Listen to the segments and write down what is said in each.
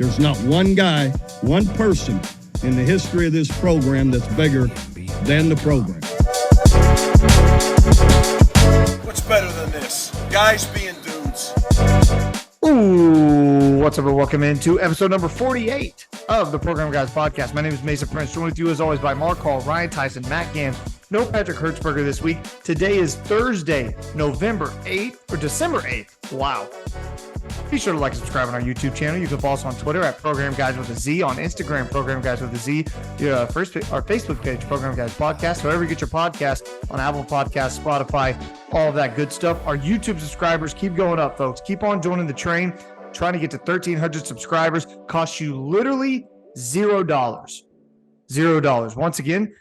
There's not one guy, one person in the history of this program that's bigger than the program. What's better than this? Guys being dudes. Ooh, what's up and welcome into episode number 48 of the Program Guys podcast. My name is Mason Prince, joined with you as always by Mark Hall, Ryan Tyson, Matt Gann. No Patrick Hertzberger this week. Today is Thursday, December 8th. Wow. Be sure to like and subscribe on our YouTube channel. You can follow us on Twitter at Program Guys with a Z, on Instagram, Program Guys with a Z, our Facebook page, Program Guys Podcast, wherever you get your podcast, on Apple Podcasts, Spotify, all of that good stuff. Our YouTube subscribers keep going up, folks. Keep on joining the train. Trying to get to 1,300 subscribers. Costs you literally $0. $0. Once again,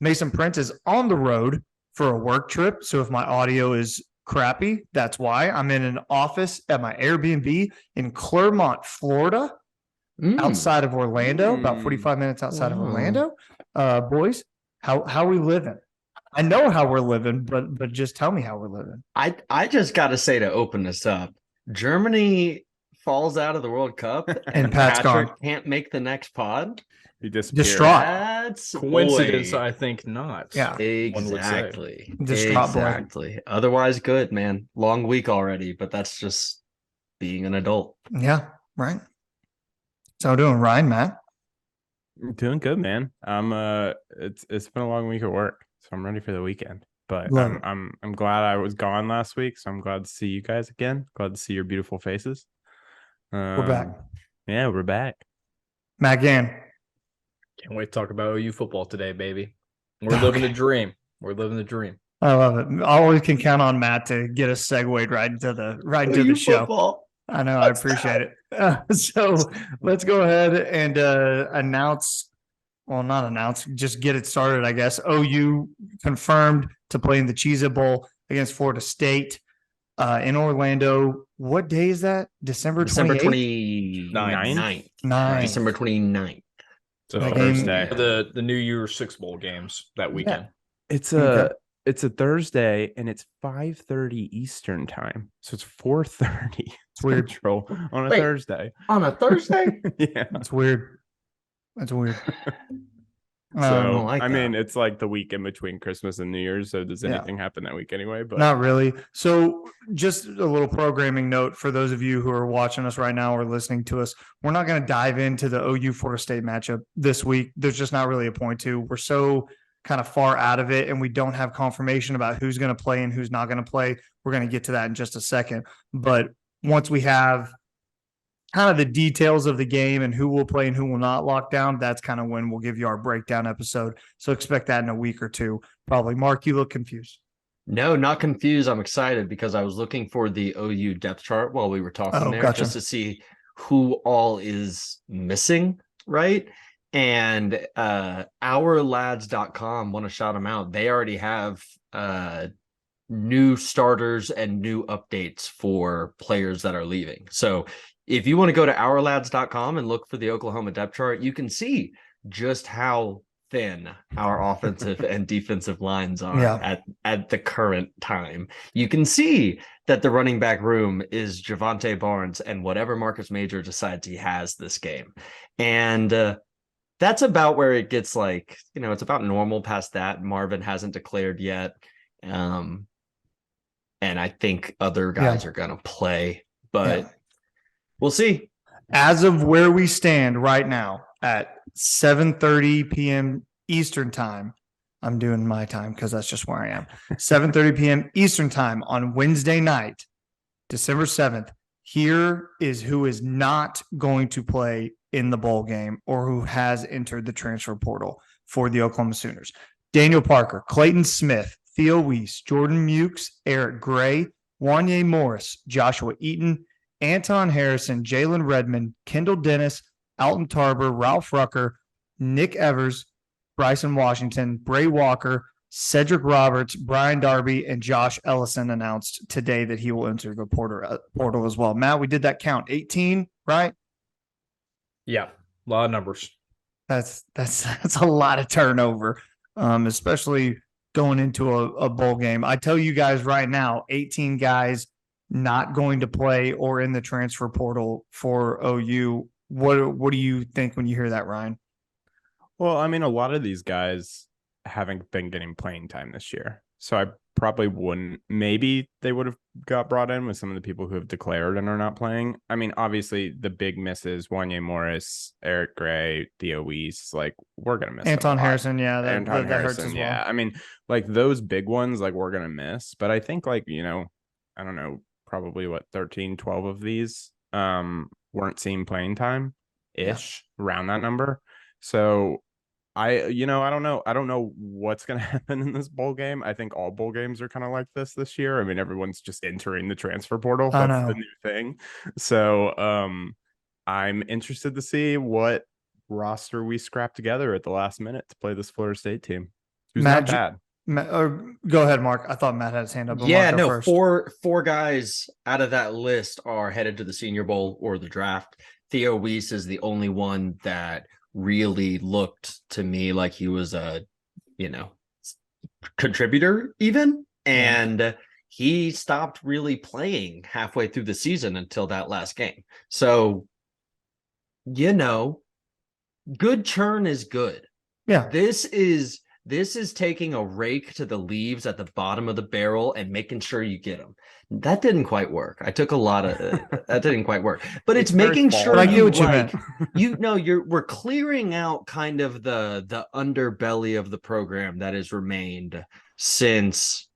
Mason Prince is on the road for a work trip. So if my audio is crappy, that's why. I'm in an office at my Airbnb in Clermont, Florida, outside of Orlando, about 45 minutes outside of Orlando. Boys, how are we living? I know how we're living, but just tell me how we're living. I just got to say, to open this up, Germany falls out of the World Cup And Pat's Patrick gone. can't make the next pod. He disappeared. Distraught. That's Coincidence, boy. I think not. Yeah. one would say. Exactly. Distraught boy. Exactly. Otherwise, good, man. Long week already, but that's just being an adult. Yeah, right. So I'm doing Ryan, Matt. I'm doing good, man. It's been a long week at work, so I'm ready for the weekend. But Love it. I'm glad I was gone last week, so I'm glad to see you guys again. Glad to see your beautiful faces. We're back. Yeah, we're back. Matt Gann. Can't wait to talk about OU football today, baby. We're living the dream. We're living the dream. I love it. I always can count on Matt to get us segued right into the show. Football. I know. I appreciate it. So let's go ahead and announce. Well, not announce. Just get it started, I guess. OU confirmed to play in the Cheez It Bowl against Florida State in Orlando. What day is that? December 29th? 29th. 9. December 29th. So That Thursday. the New Year's Six Bowl games that weekend. It's Okay. it's a Thursday and it's 5:30 Eastern time, so it's 4:30 weird. Central on a Wait. Thursday. On a Thursday? Yeah. That's weird. That's weird. So like I mean, that. it's like the week in between Christmas and New Year's. So does Yeah. anything happen that week anyway? But Not really. So just a little programming note for those of you who are watching us right now or listening to us. We're not going to dive into the OU Florida State matchup this week. There's just not really a point to. We're so kind of far out of it and we don't have confirmation about who's going to play and who's not going to play. We're going to get to that in just a second. But once we have kind of the details of the game and who will play and who will not lock down, that's kind of when we'll give you our breakdown episode. So expect that in a week or two, probably. Mark, you look confused. No, not confused. I'm excited because I was looking for the OU depth chart while we were talking there, gotcha. just to see who all is missing, right? And ourlads.com, want to shout them out. They already have new starters and new updates for players that are leaving. So if you want to go to ourlads.com and look for the Oklahoma depth chart, you can see just how thin our offensive and defensive lines are at the current time. You can see that the running back room is Javonte Barnes and whatever Marcus Major decides he has this game. And that's about where it gets like, it's about normal past that. Marvin hasn't declared yet. And I think other guys are going to play, but we'll see. As of where we stand right now at 7:30 p.m. Eastern time, I'm doing my time because that's just where I am. 7:30 p.m. Eastern time on Wednesday night, December 7th. Here is who is not going to play in the bowl game or who has entered the transfer portal for the Oklahoma Sooners. Daniel Parker, Clayton Smith, Theo Weiss, Jordan Mukes, Eric Gray, Wanye Morris, Joshua Eaton, Anton Harrison, Jalen Redmond, Kendall Dennis, Alton Tarver, Ralph Rucker, Nick Evers, Bryson Washington, Bray Walker, Cedric Roberts, Brian Darby, and Josh Ellison announced today that he will enter the portal as well. Matt, we did that count. 18, right? Yeah, a lot of numbers. That's a lot of turnover, especially going into a bowl game. I tell you guys right now, 18 guys not going to play or in the transfer portal for OU What do you think when you hear that, Ryan? Well, I mean, a lot of these guys haven't been getting playing time this year. So I probably wouldn't. Maybe they would have got brought in with some of the people who have declared and are not playing. I mean, obviously, the big misses, Wanye Morris, Eric Gray, Theo Weiss, like, we're going to miss Anton them a lot. Harrison, yeah, Anton that hurts Harrison, as well. yeah. I mean, like, those big ones, like, we're going to miss. But I think, like, you know, I don't know, probably, 13, 12 of these weren't seeing playing time-ish, around that number. So I don't know. I don't know what's going to happen in this bowl game. I think all bowl games are kind of like this year. I mean, everyone's just entering the transfer portal. That's the new thing. So I'm interested to see what roster we scrap together at the last minute to play this Florida State team. Who's not bad. Go ahead, Mark. I thought Matt had his hand up. Yeah, Mark, no, first. four guys out of that list are headed to the Senior Bowl or the draft. Theo Weiss is the only one that really looked to me like he was a, contributor even. And he stopped really playing halfway through the season until that last game. So, good churn is good. Yeah. This is taking a rake to the leaves at the bottom of the barrel and making sure you get them. That didn't quite work. I took a lot of that didn't quite work. But it's making sure I get what you meant. We're clearing out kind of the underbelly of the program that has remained since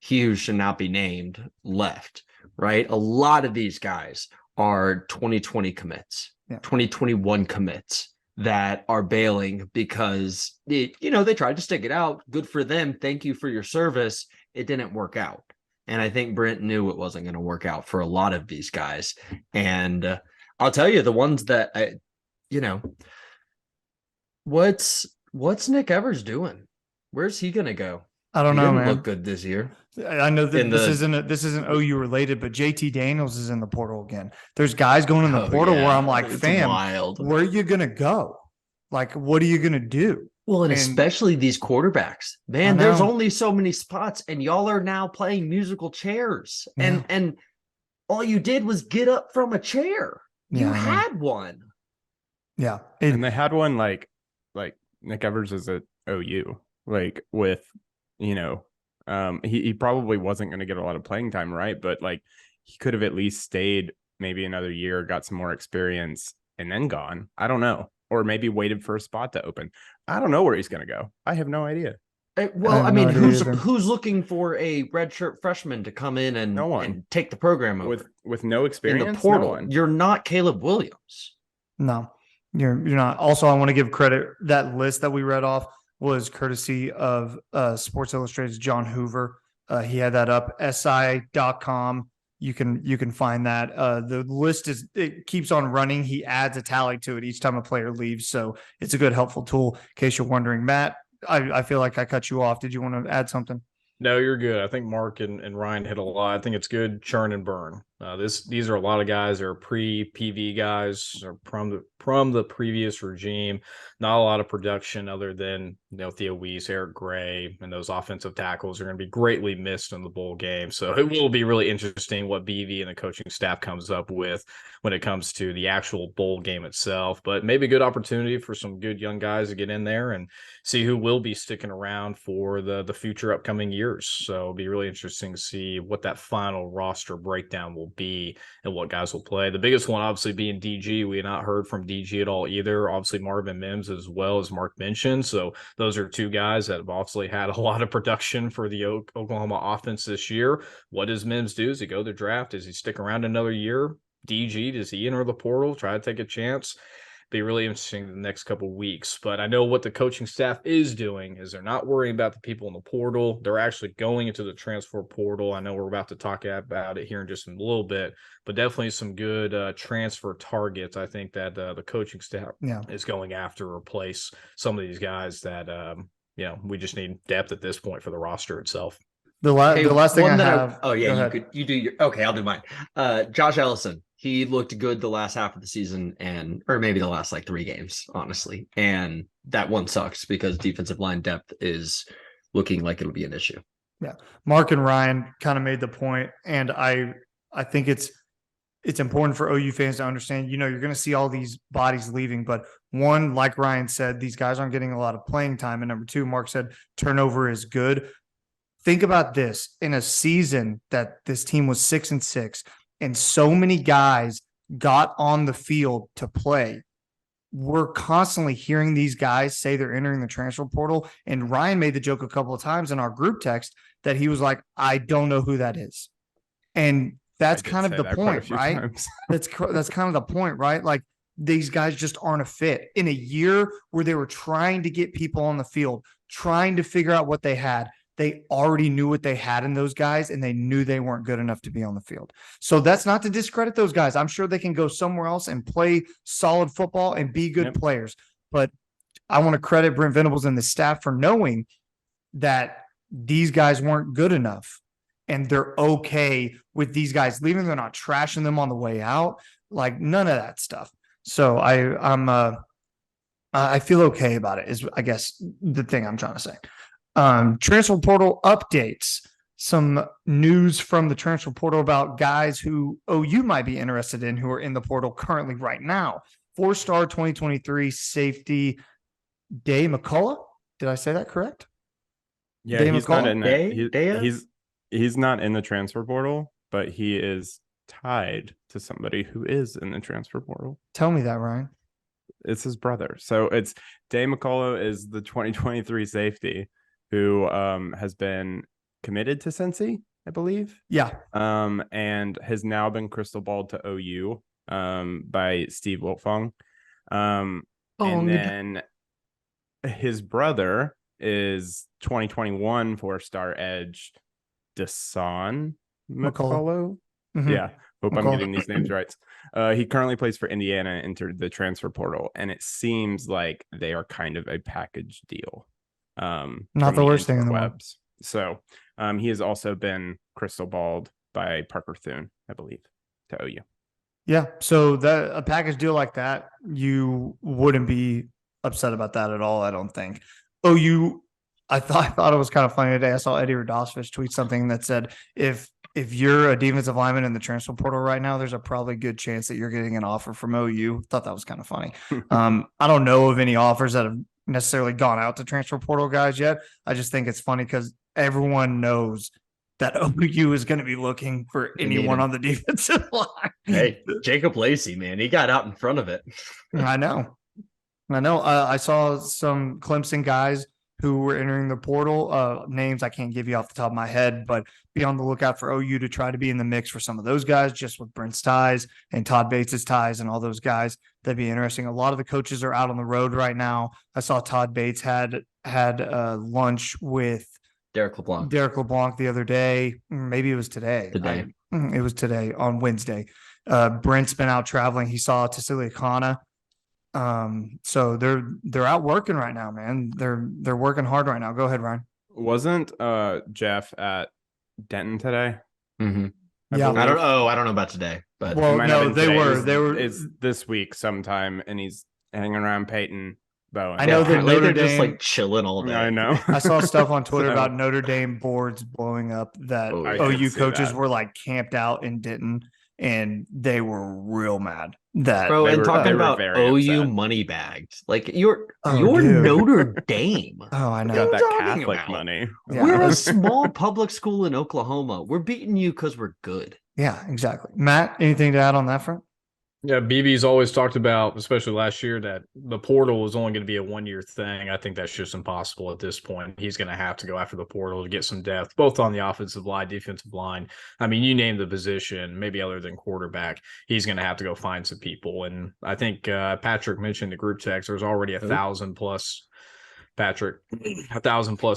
Hugh should not be named left, right? A lot of these guys are 2020 commits, 2021 commits that are bailing because they tried to stick it out. Good for them. Thank you for your service. It didn't work out. And I think Brent knew it wasn't going to work out for a lot of these guys. And I'll tell you, the ones that what's Nick Evers doing? Where's he going to go? I don't know, man. Look good this year. I know that this isn't OU related, but JT Daniels is in the portal again. There's guys going in the portal where I'm like, fam, where are you going to go? Like, what are you going to do? Well, and especially these quarterbacks, man, there's only so many spots and y'all are now playing musical chairs. Yeah. And all you did was get up from a chair. You had one. Yeah. And they had one like Nick Evers is at OU, like with, he probably wasn't going to get a lot of playing time, right? But like he could have at least stayed maybe another year, got some more experience, and then gone. I don't know. Or maybe waited for a spot to open. I don't know where he's going to go. I have no idea. Well, I mean, who's looking for a redshirt freshman to come in and take the program over with no experience in the portal? No, you're not Caleb Williams. No, you're not. Also, I want to give credit. That list that we read off was courtesy of Sports Illustrated's John Hoover. He had that up, si.com. You can find that. The list it keeps on running. He adds a tally to it each time a player leaves. So it's a good, helpful tool in case you're wondering. Matt, I feel like I cut you off. Did you want to add something? No, you're good. I think Mark and Ryan hit a lot. I think it's good churn and burn. These are a lot of guys that are pre-PV guys or from the previous regime. Not a lot of production other than Theo Weiss, Eric Gray, and those offensive tackles are going to be greatly missed in the bowl game. So it will be really interesting what BV and the coaching staff comes up with when it comes to the actual bowl game itself. But maybe a good opportunity for some good young guys to get in there and see who will be sticking around for the future upcoming years. So it'll be really interesting to see what that final roster breakdown will be and what guys will play. The biggest one obviously being DG. We had not heard from DG at all either. Obviously Marvin Mims as well, as Mark mentioned. So those are two guys that have obviously had a lot of production for the Oklahoma offense this year. What does Mims do? Does he go to the draft? Does he stick around another year? DG, does he enter the portal, try to take a chance? Be really interesting the next couple of weeks. But I know what the coaching staff is doing is they're not worrying about the people in the portal. They're actually going into the transfer portal. I know we're about to talk about it here in just a little bit, but definitely some good transfer targets. I think that the coaching staff is going after to replace some of these guys that we just need depth at this point for the roster itself. The last thing I have. You do your. Okay, I'll do mine. Josh Ellison. He looked good the last half of the season or maybe the last 3 games, honestly. And that one sucks because defensive line depth is looking like it'll be an issue. Yeah. Mark and Ryan kind of made the point, and I think it's it's important for OU fans to understand, you're going to see all these bodies leaving, but one, like Ryan said, these guys aren't getting a lot of playing time. And number two, Mark said turnover is good. Think about this in a season that this team was 6-6 and so many guys got on the field to play. We're constantly hearing these guys say they're entering the transfer portal. And Ryan made the joke a couple of times in our group text that he was like, I don't know who that is. And that's kind of the point, right? That's kind of the point, right? Like these guys just aren't a fit in a year where they were trying to get people on the field, trying to figure out what they had. They already knew what they had in those guys and they knew they weren't good enough to be on the field. So that's not to discredit those guys. I'm sure they can go somewhere else and play solid football and be good players. But I want to credit Brent Venables and the staff for knowing that these guys weren't good enough. And they're okay with these guys leaving. They're not trashing them on the way out, like none of that stuff. So I feel okay about it is, I guess, the thing I'm trying to say. Transfer portal updates, some news from the transfer portal about guys who OU might be interested in who are in the portal currently right now. 4-star 2023 safety Day McCullough. Did I say that correct? Yeah, Day he's McCullough? not in it. He's not in the transfer portal, but he is tied to somebody who is in the transfer portal. Tell me that, Ryan. It's his brother. So it's Day McCullough is the 2023 safety who has been committed to Cincy, I believe. Yeah. And has now been crystal balled to OU by Steve Wiltfong. And then his brother is 2021 4-star edge Dasan McCullough. Mm-hmm. Yeah. Hope I'm getting these names right. He currently plays for Indiana and entered the transfer portal, and it seems like they are kind of a package deal. Not the worst thing in the world. So he has also been crystal balled by Parker Thune, I believe, to OU. Yeah. So that a package deal like that, you wouldn't be upset about that at all, I don't think. OU, I thought it was kind of funny today. I saw Eddie Radosevich tweet something that said, if you're a defensive lineman in the transfer portal right now, there's a probably good chance that you're getting an offer from OU. Thought that was kind of funny. I don't know of any offers that have necessarily gone out to transfer portal guys yet. I just think it's funny because everyone knows that OU is going to be looking for anyone on the defensive line. Hey, Jacob Lacey, man, he got out in front of it. I know. I saw some Clemson guys who were entering the portal. Names I can't give you off the top of my head, but be on the lookout for OU to try to be in the mix for some of those guys, just with Brent's ties and Todd Bates's ties and all those guys. That'd be interesting. A lot of the coaches are out on the road right now. I saw Todd Bates had lunch with Derek LeBlanc the other day. Maybe it was today. It was today on Wednesday. Brent's been out traveling. He saw Tassili Akana. So they're out working right now, man. They're working hard right now. Go ahead, Ryan. Wasn't Jeff at Denton today? Mm-hmm. Yeah. I don't know about today, but no, they were. It's this week sometime, and he's hanging around Peyton Bowen. I know that Notre Dame just like chilling all day. I know. I saw stuff on Twitter about Notre Dame boards blowing up that OU coaches were like camped out in Denton, and they were real mad. Talking about OU upset. money bagged, like you're Notre Dame. Oh, I know. Got that talking Catholic about? money. Yeah. We're a small public school in Oklahoma. We're beating you because we're good. Yeah, exactly. Matt, anything to add on that front? Yeah, BB's always talked about, especially last year, that the portal is only going to be a one-year thing. I think that's just impossible at this point. He's going to have to go after the portal to get some depth, both on the offensive line, defensive line. I mean, you name the position, maybe other than quarterback, he's going to have to go find some people. And I think Patrick mentioned the group text. There's already 1,000+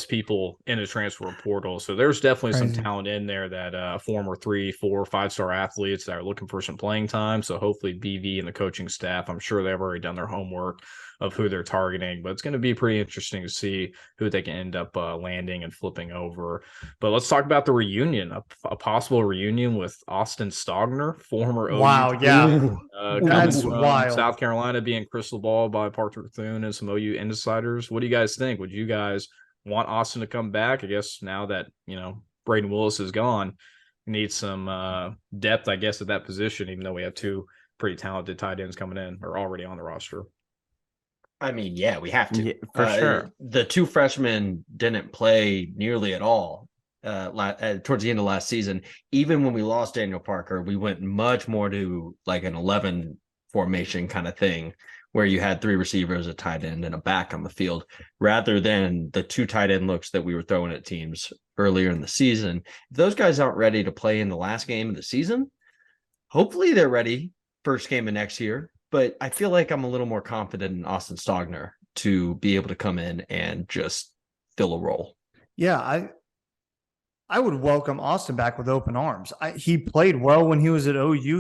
people in the transfer portal. So there's definitely some talent in there that former 3, 4, 5-star athletes that are looking for some playing time. So hopefully BV and the coaching staff, I'm sure they've already done their homework of who they're targeting, but it's going to be pretty interesting to see who they can end up landing and flipping over. But let's talk about the reunion, a possible reunion with Austin Stogner, former OU. Wow, yeah. That's wild. South Carolina being crystal ball by Parker Thune and some OU insiders. What do you guys think? Would you guys want Austin to come back? I guess now that, Braden Willis is gone, need some depth, I guess, at that position, even though we have two pretty talented tight ends coming in or already on the roster. I mean, yeah, we have to. Yeah, for sure. The two freshmen didn't play nearly at all towards the end of last season. Even when we lost Daniel Parker, we went much more to like an 11 formation kind of thing, where you had three receivers, a tight end, and a back on the field, rather than the two tight end looks that we were throwing at teams earlier in the season. If those guys aren't ready to play in the last game of the season, hopefully they're ready first game of next year. But I feel like I'm a little more confident in Austin Stogner to be able to come in and just fill a role. Yeah, I would welcome Austin back with open arms. He played well when he was at OU.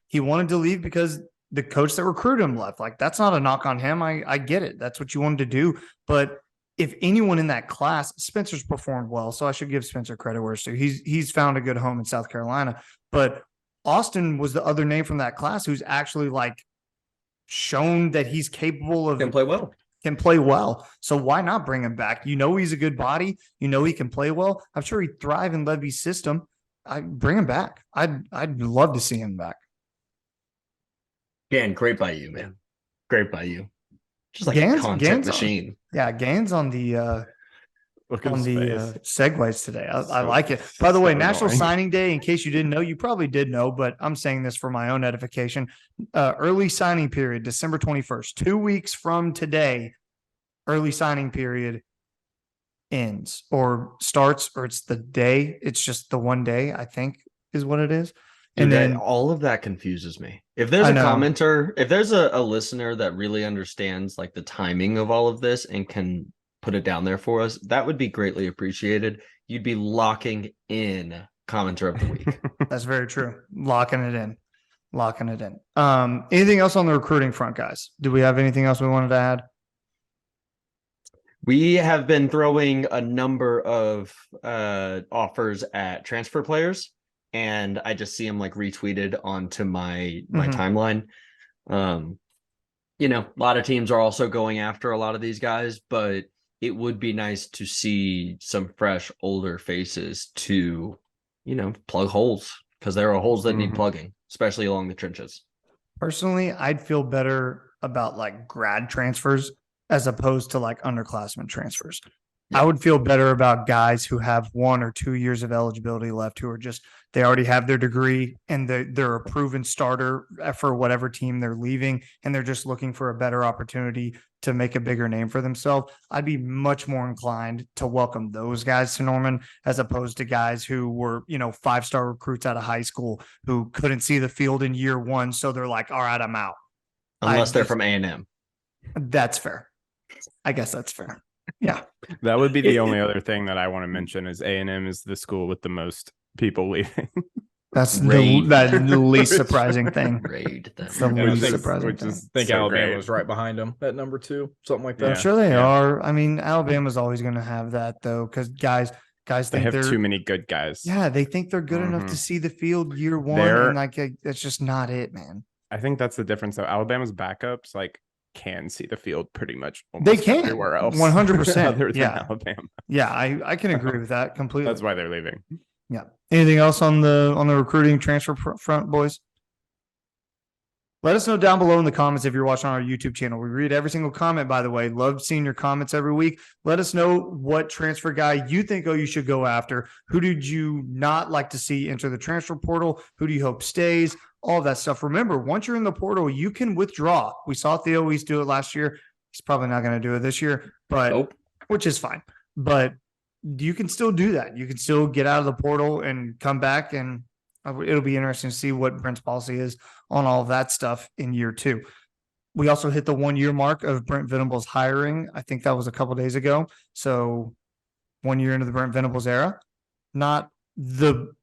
He wanted to leave because the coach that recruited him left. Like, that's not a knock on him. I get it. That's what you wanted to do. But if anyone in that class, Spencer's performed well, so I should give Spencer credit where it's due. He's found a good home in South Carolina. But Austin was the other name from that class who's actually like shown that he's capable of can play well. So why not bring him back? You know, he's a good body. You know, he can play well. I'm sure he'd thrive in Levy's system. I bring him back. I'd love to see him back. Dan, great by you, man. Great by you. Just like Gans, a content machine. Gans on the segues today. I like it. By the so way, National annoying. Signing Day, in case you didn't know, you probably did know, but I'm saying this for my own edification. Early signing period, December 21st, 2 weeks from today, early signing period ends or starts, or it's the day. It's just the one day, I think is what it is. And Dude, then all of that confuses me. If there's I a know. commenter, if there's a listener that really understands like the timing of all of this and can put it down there for us, that would be greatly appreciated. You'd be locking in commenter of the week. that's very true. Locking it in. Anything else on the recruiting front, guys? Do we have anything else we wanted to add? We have been throwing a number of offers at transfer players, and I just see them like retweeted onto my timeline. You know, a lot of teams are also going after a lot of these guys, but it would be nice to see some fresh, older faces to, you know, plug holes, because there are holes that need plugging, especially along the trenches. Personally, I'd feel better about like grad transfers as opposed to like underclassmen transfers. I would feel better about guys who have 1 or 2 years of eligibility left, who are just, they already have their degree and they're a proven starter for whatever team they're leaving, and they're just looking for a better opportunity to make a bigger name for themselves. I'd be much more inclined to welcome those guys to Norman, as opposed to guys who were, you know, 5-star recruits out of high school who couldn't see the field in year one. So they're like, all right, I'm out. Unless they're from A&M. That's fair. I guess that's fair. Yeah. That would be the only other thing that I want to mention is A&M is the school with the most people leaving. That's the least surprising thing. Raid them. It's the Yeah, least surprising thing. I think so Alabama great. was right behind them at number 2, something like that. I'm sure they Yeah. are. I mean, Alabama's always going to have that though, because guys They think have they're too many good guys. Yeah, they think they're good enough Mhm. to see the field year one, They're- and like that's just not it, man. I think that's the difference though. Alabama's backups like can see the field pretty much They almost can everywhere else. 100%. other than Yeah. Alabama. Yeah, I can agree with that completely. That's why they're leaving. Yeah. Anything else on the recruiting transfer front, boys? Let us know down below in the comments if you're watching on our YouTube channel. We read every single comment, by the way. Love seeing your comments every week. Let us know what transfer guy you think you should go after. Who did you not like to see enter the transfer portal? Who do you hope stays? All of that stuff. Remember, once you're in the portal, you can withdraw. We saw Theo Weiss do it last year. He's probably not going to do it this year, but Nope. which is fine. But you can still do that. You can still get out of the portal and come back, and it'll be interesting to see what Brent's policy is on all of that stuff in year 2. We also hit the 1-year mark of Brent Venable's hiring. I think that was a couple days ago. So 1 year into the Brent Venables era. Not the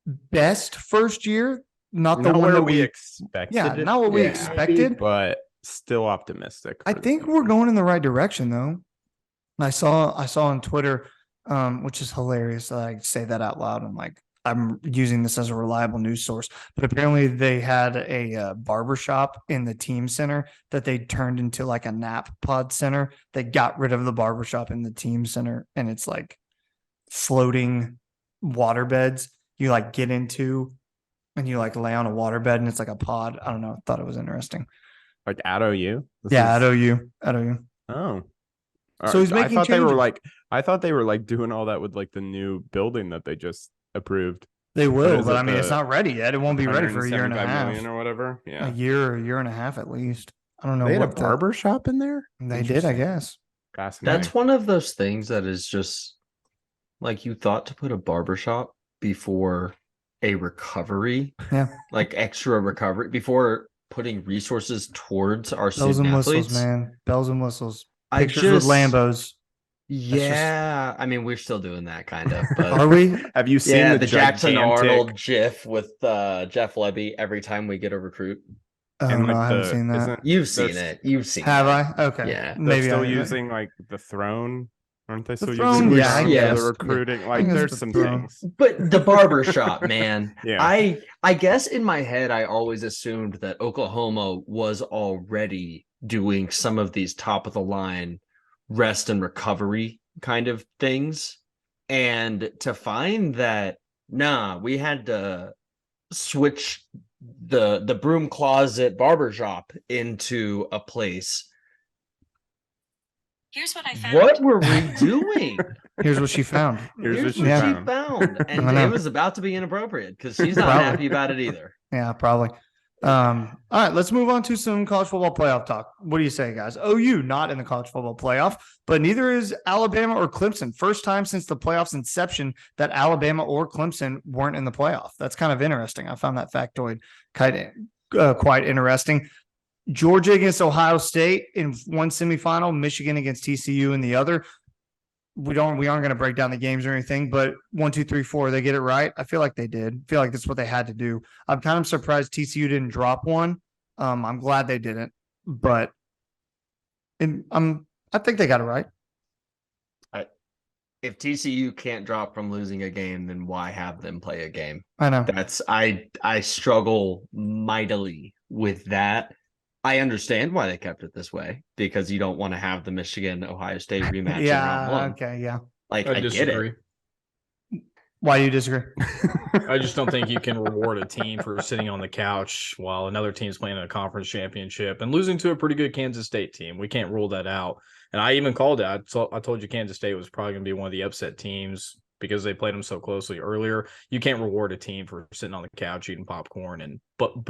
best first year. Not the Not one where that we expected. yeah, it not what to we be, expected. but still optimistic. I for think the we're future. going in the right direction though. And I saw on Twitter, which is hilarious that I say that out loud. I'm using this as a reliable news source, but apparently they had a barbershop in the team center that they turned into like a nap pod center. They got rid of the barbershop in the team center, and it's like floating water beds. you like get into and you like lay on a waterbed and it's like a pod. I don't know. Thought it was interesting. Like at OU? At OU. At OU. Oh. So he's making I thought they were changes. I thought they were like doing all that with like the new building that they just approved. They will, is but it, I mean, it's the not ready yet. It won't be ready for a year and a 175 half. million or whatever. Yeah. A year and a half at least. I don't know. They had a what barber shop in there? They did, I guess. Fascinating. That's one of those things that is just like you thought to put a barbershop before a recovery, Yeah. like extra recovery, before putting resources towards our Bells and student whistles, athletes. man. Bells and whistles. I Pictures with Lambos. Yeah, I mean, we're still doing that kind of, but Are we? Have you seen yeah, the the Jackson gigantic- Arnold GIF with Jeff Lebby every time we get a recruit? Oh, and no, like I haven't the- seen that. isn't- You've seen That's- it. You've seen Have it. I? Okay. Yeah. They're Maybe still I using like the throne, aren't they? Still throne? using Yeah, I the guess. recruiting. I Like guess there's the some throne. things. But the barber shop, man. Yeah. I guess in my head, I always assumed that Oklahoma was already doing some of these top of the line rest and recovery kind of things. And to find that, we had to switch the broom closet barbershop into a place. Here's what I found. What were we doing? Here's what she found. Here's what she what Yeah. she found. And I know. it was about to be inappropriate because she's not Probably. happy about it either. Yeah, probably. All right, let's move on to some college football playoff talk. What do you say, guys? OU not in the college football playoff, but neither is Alabama or Clemson. First time since the playoffs inception that Alabama or Clemson weren't in the playoff. That's kind of interesting. I found that factoid quite interesting. Georgia against Ohio State in one semifinal, Michigan against TCU in the other. We aren't going to break down the games or anything, but 1, 2, 3, 4, they get it right. I feel like they did. I feel like that's what they had to do. I'm kind of surprised TCU didn't drop one. I'm glad they didn't, but I think they got it right. If TCU can't drop from losing a game, then why have them play a game? I know. I struggle mightily with that. I understand why they kept it this way because you don't want to have the Michigan Ohio State rematch. in round one. Okay, yeah. Like I I get disagree. it. Why do you disagree? I just don't think you can reward a team for sitting on the couch while another team's playing a conference championship and losing to a pretty good Kansas State team. We can't rule that out. And I even called it. I told you Kansas State was probably going to be one of the upset teams because they played them so closely earlier. You can't reward a team for sitting on the couch eating popcorn and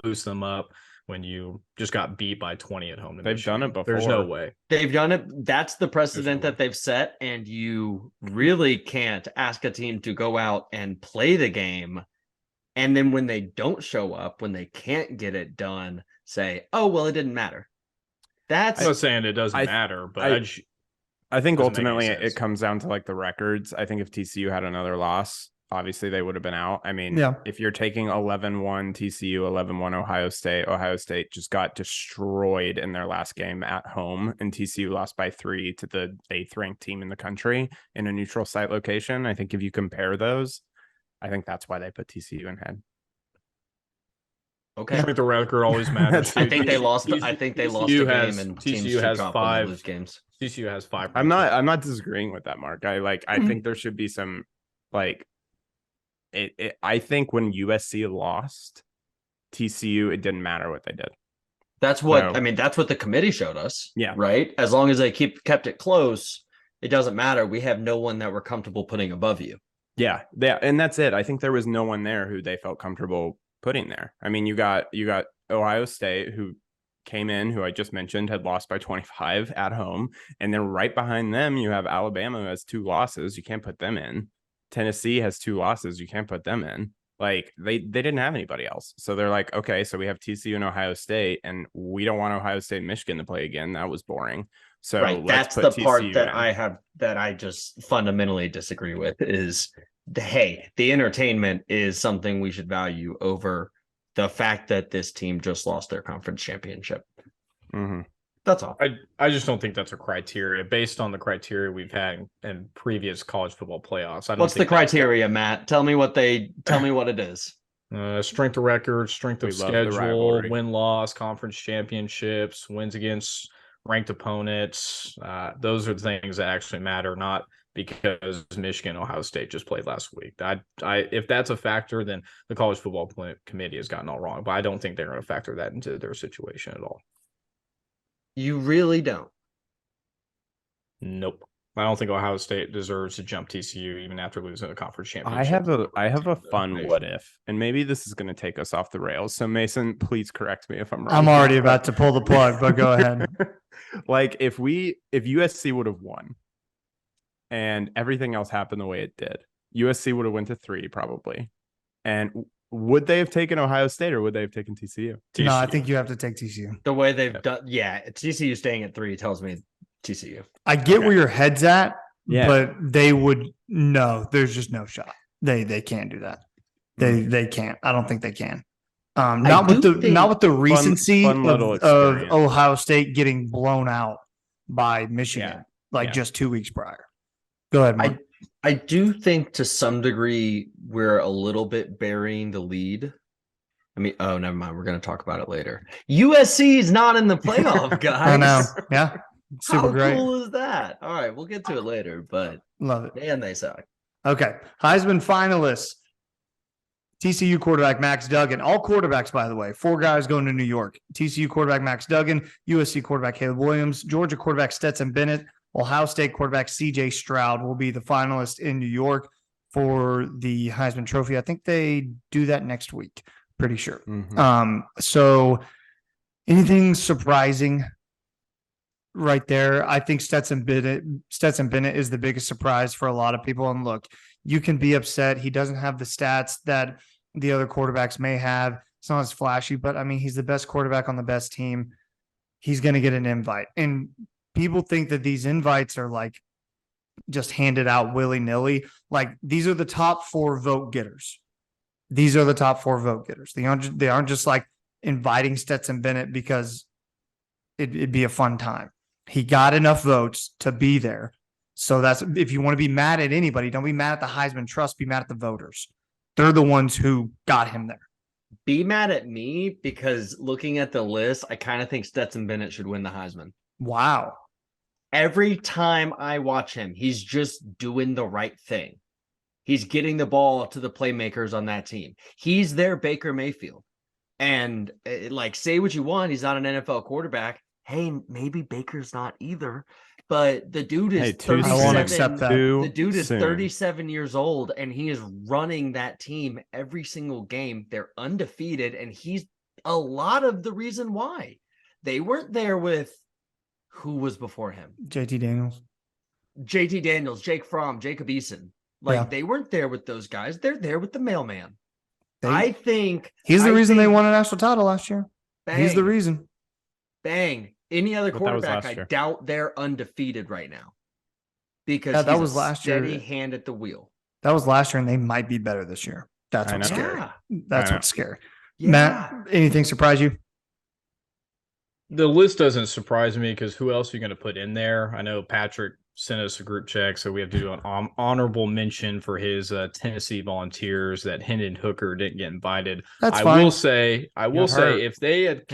boost them up when you just got beat by 20 at home. to They've Michigan. done it There's no before. way. They've done it. That's the precedent no way. that they've set, and you really can't ask a team to go out and play the game. And then when they don't show up, when they can't get it done, say, "Oh, well, it didn't matter." That's I'm not saying it doesn't I- matter, but I think Doesn't make any ultimately sense. it comes down to like the records. I think if TCU had another loss, obviously they would have been out. I mean, Yeah. if you're taking 11-1 TCU, 11-1 Ohio State just got destroyed in their last game at home, and TCU lost by 3 to the 8th ranked team in the country in a neutral site location. I think if you compare those, I think that's why they put TCU in head. okay. I think the record always matters. I think they lost. I think they lost a TCU game, has- and TCU teams should has drop when they 5. lose games. TCU has 5. I'm not disagreeing with that, Mark. I think there should be some like I think when USC lost TCU, it didn't matter what they did. That's what No. I mean. That's what the committee showed us. Yeah. Right. As long as they kept it close, it doesn't matter. We have no one that we're comfortable putting above you. Yeah, and that's it. I think there was no one there who they felt comfortable putting there. I mean, you got Ohio State, who came in, who I just mentioned, had lost by 25 at home, and then right behind them you have Alabama, who has 2 losses. You can't put them in. Tennessee has 2 losses. You can't put them in. Like they didn't have anybody else, so they're like, okay, so we have TCU and Ohio State, and we don't want Ohio State and Michigan to play again. That was boring. So Right. let's That's put the part TCU that in. I just fundamentally disagree with is hey, the entertainment is something we should value over the fact that this team just lost their conference championship. Mhm. That's all. I just don't think that's a criteria based on the criteria we've had in previous college football playoffs. I don't What's the think that's- criteria, Matt? Tell me what it is. Strength of record, strength of We love the schedule, rivalry. win-loss, conference championships, wins against ranked opponents. Those are the things that actually matter, not because Michigan and Ohio State just played last week. If that's a factor, then the college football committee has gotten all wrong. But I don't think they're going to factor that into their situation at all. You really don't? Nope. I don't think Ohio State deserves to jump TCU even after losing a conference championship. I have a fun what if, and maybe this is going to take us off the rails. So Mason, please correct me if I'm wrong. I'm already about to pull the plug, but go ahead. Like if USC would have won and everything else happened the way it did, USC would have went to 3 probably. And would they have taken Ohio State or would they have taken TCU? No, I think you have to take TCU. The way they've done, TCU staying at 3 tells me TCU. I get where your head's at, Yeah. but they would there's just no shot. They can't do that. They can't. I don't think they can. Not with the recency of Ohio State getting blown out by Michigan just 2 weeks prior. Go ahead, Mark. I do think to some degree we're a little bit burying the lead. I mean, oh, never mind. We're going to talk about it later. USC is not in the playoff, guys. I know. Yeah. Super How great. cool is that? All right, we'll get to it later, but Love it. man, they suck. Okay. Heisman finalists. TCU quarterback Max Duggan. All quarterbacks, by the way. 4 guys going to New York. TCU quarterback Max Duggan. USC quarterback Caleb Williams. Georgia quarterback Stetson Bennett. Ohio State quarterback CJ Stroud will be the finalist in New York for the Heisman Trophy. I think they do that next week. Pretty sure. Mhm. So anything surprising right there? I think Stetson Bennett is the biggest surprise for a lot of people. And look, you can be upset. He doesn't have the stats that the other quarterbacks may have. It's not as flashy, but I mean, he's the best quarterback on the best team. He's going to get an invite. And people think that these invites are like just handed out willy-nilly. Like these are the top 4 vote getters. These are the top 4 vote getters. They aren't just like inviting Stetson Bennett because it'd be a fun time. He got enough votes to be there. So that's, if you want to be mad at anybody, don't be mad at the Heisman Trust, be mad at the voters. They're the ones who got him there. Be mad at me because looking at the list, I kind of think Stetson Bennett should win the Heisman. Wow. Every time I watch him, he's just doing the right thing. He's getting the ball to the playmakers on that team. He's their Baker Mayfield. And like, say what you want, he's not an NFL quarterback. Hey, maybe Baker's not either. But the dude is 37. I won't accept that. The dude is 37 years old, and he is running that team every single game. They're undefeated, and he's a lot of the reason why. They weren't there with who was before him. JT Daniels, Jake Fromm, Jacob Eason. They weren't there with those guys. They're there with the mailman. I think he's the reason they won a national title last year. Bang, he's the reason. Bang. Any other quarterback, I doubt they're undefeated right now. Because that was last year. Steady hand at the wheel. That was last year, and they might be better this year. That's what's scary. That's what's scary. Yeah. Matt, anything surprise you? The list doesn't surprise me because who else are you going to put in there? I know Patrick sent us a group check, so we have to do an honorable mention for his Tennessee Volunteers that Hendon Hooker didn't get invited. That's fine. I will say if they had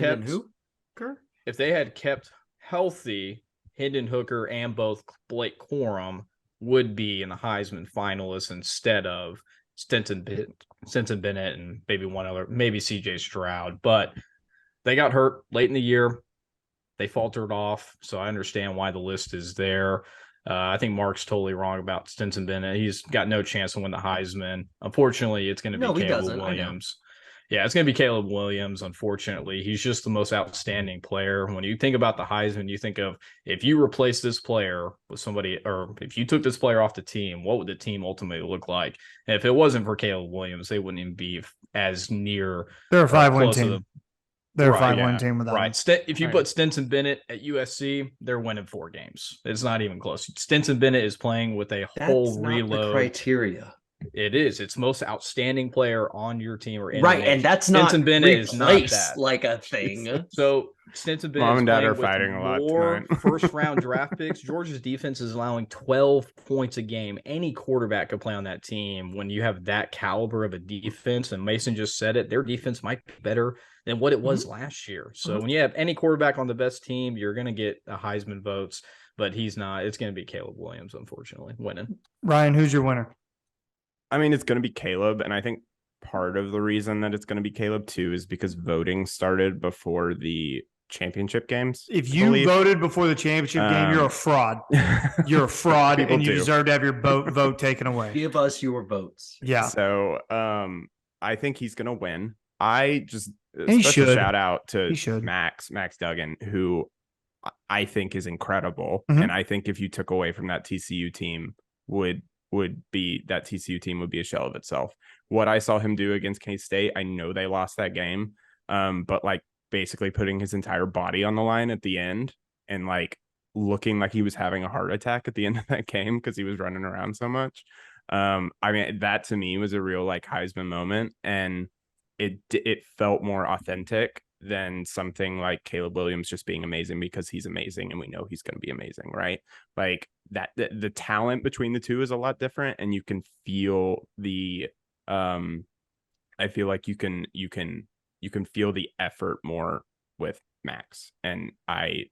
kept healthy, Hendon Hooker and both Blake Corum would be in the Heisman finalists instead of Stetson Bennett and maybe one other, maybe CJ Stroud. But they got hurt late in the year. They faltered off, so I understand why the list is there. I think Mark's totally wrong about Stetson Bennett. He's got no chance to win the Heisman. Unfortunately, it's going to be Caleb Williams. Yeah, it's going to be Caleb Williams, unfortunately. He's just the most outstanding player. When you think about the Heisman, you think of if you replace this player with somebody, or if you took this player off the team, what would the team ultimately look like? And if it wasn't for Caleb Williams, they wouldn't even be as near. They're a 5-win team. They're a 5-win team without him. If you put Stetson Bennett at USC, they're winning 4 games. It's not even close. Stetson Bennett is playing with a whole reload. That's not the criteria. It is. It's most outstanding player on your team or in right, and that's not Stetson Bennett is not that like a thing. So Stetson Bennett. Mom and Dad are fighting a lot tonight. First-round draft picks. Georgia's defense is allowing 12 points a game. Any quarterback could play on that team when you have that caliber of a defense. And Mason just said it. Their defense might be better than what it was last year. So when you have any quarterback on the best team, you're going to get Heisman votes. but he's not. It's going to be Caleb Williams, unfortunately, winning. Ryan, who's your winner? I mean, it's going to be Caleb, and I think part of the reason that it's going to be Caleb too is because voting started before the championship games. If you voted before the championship game, you're a fraud. You're a fraud, and you deserve to have your vote taken away. Give us your votes. Yeah. So, I think he's going to win. I just he should. shout out to Max Duggan, who I think is incredible, and I think if you took away from that TCU team, would be that TCU team would be a shell of itself. What I saw him do against K-State, I know they lost that game, but like basically putting his entire body on the line at the end and like looking like he was having a heart attack at the end of that game because he was running around so much. I mean, that to me was a real like Heisman moment, and it felt more authentic than something like Caleb Williams just being amazing because he's amazing and we know he's going to be amazing, right? Like that the talent between the two is a lot different, and you can feel the I feel like you can feel the effort more with Max, and I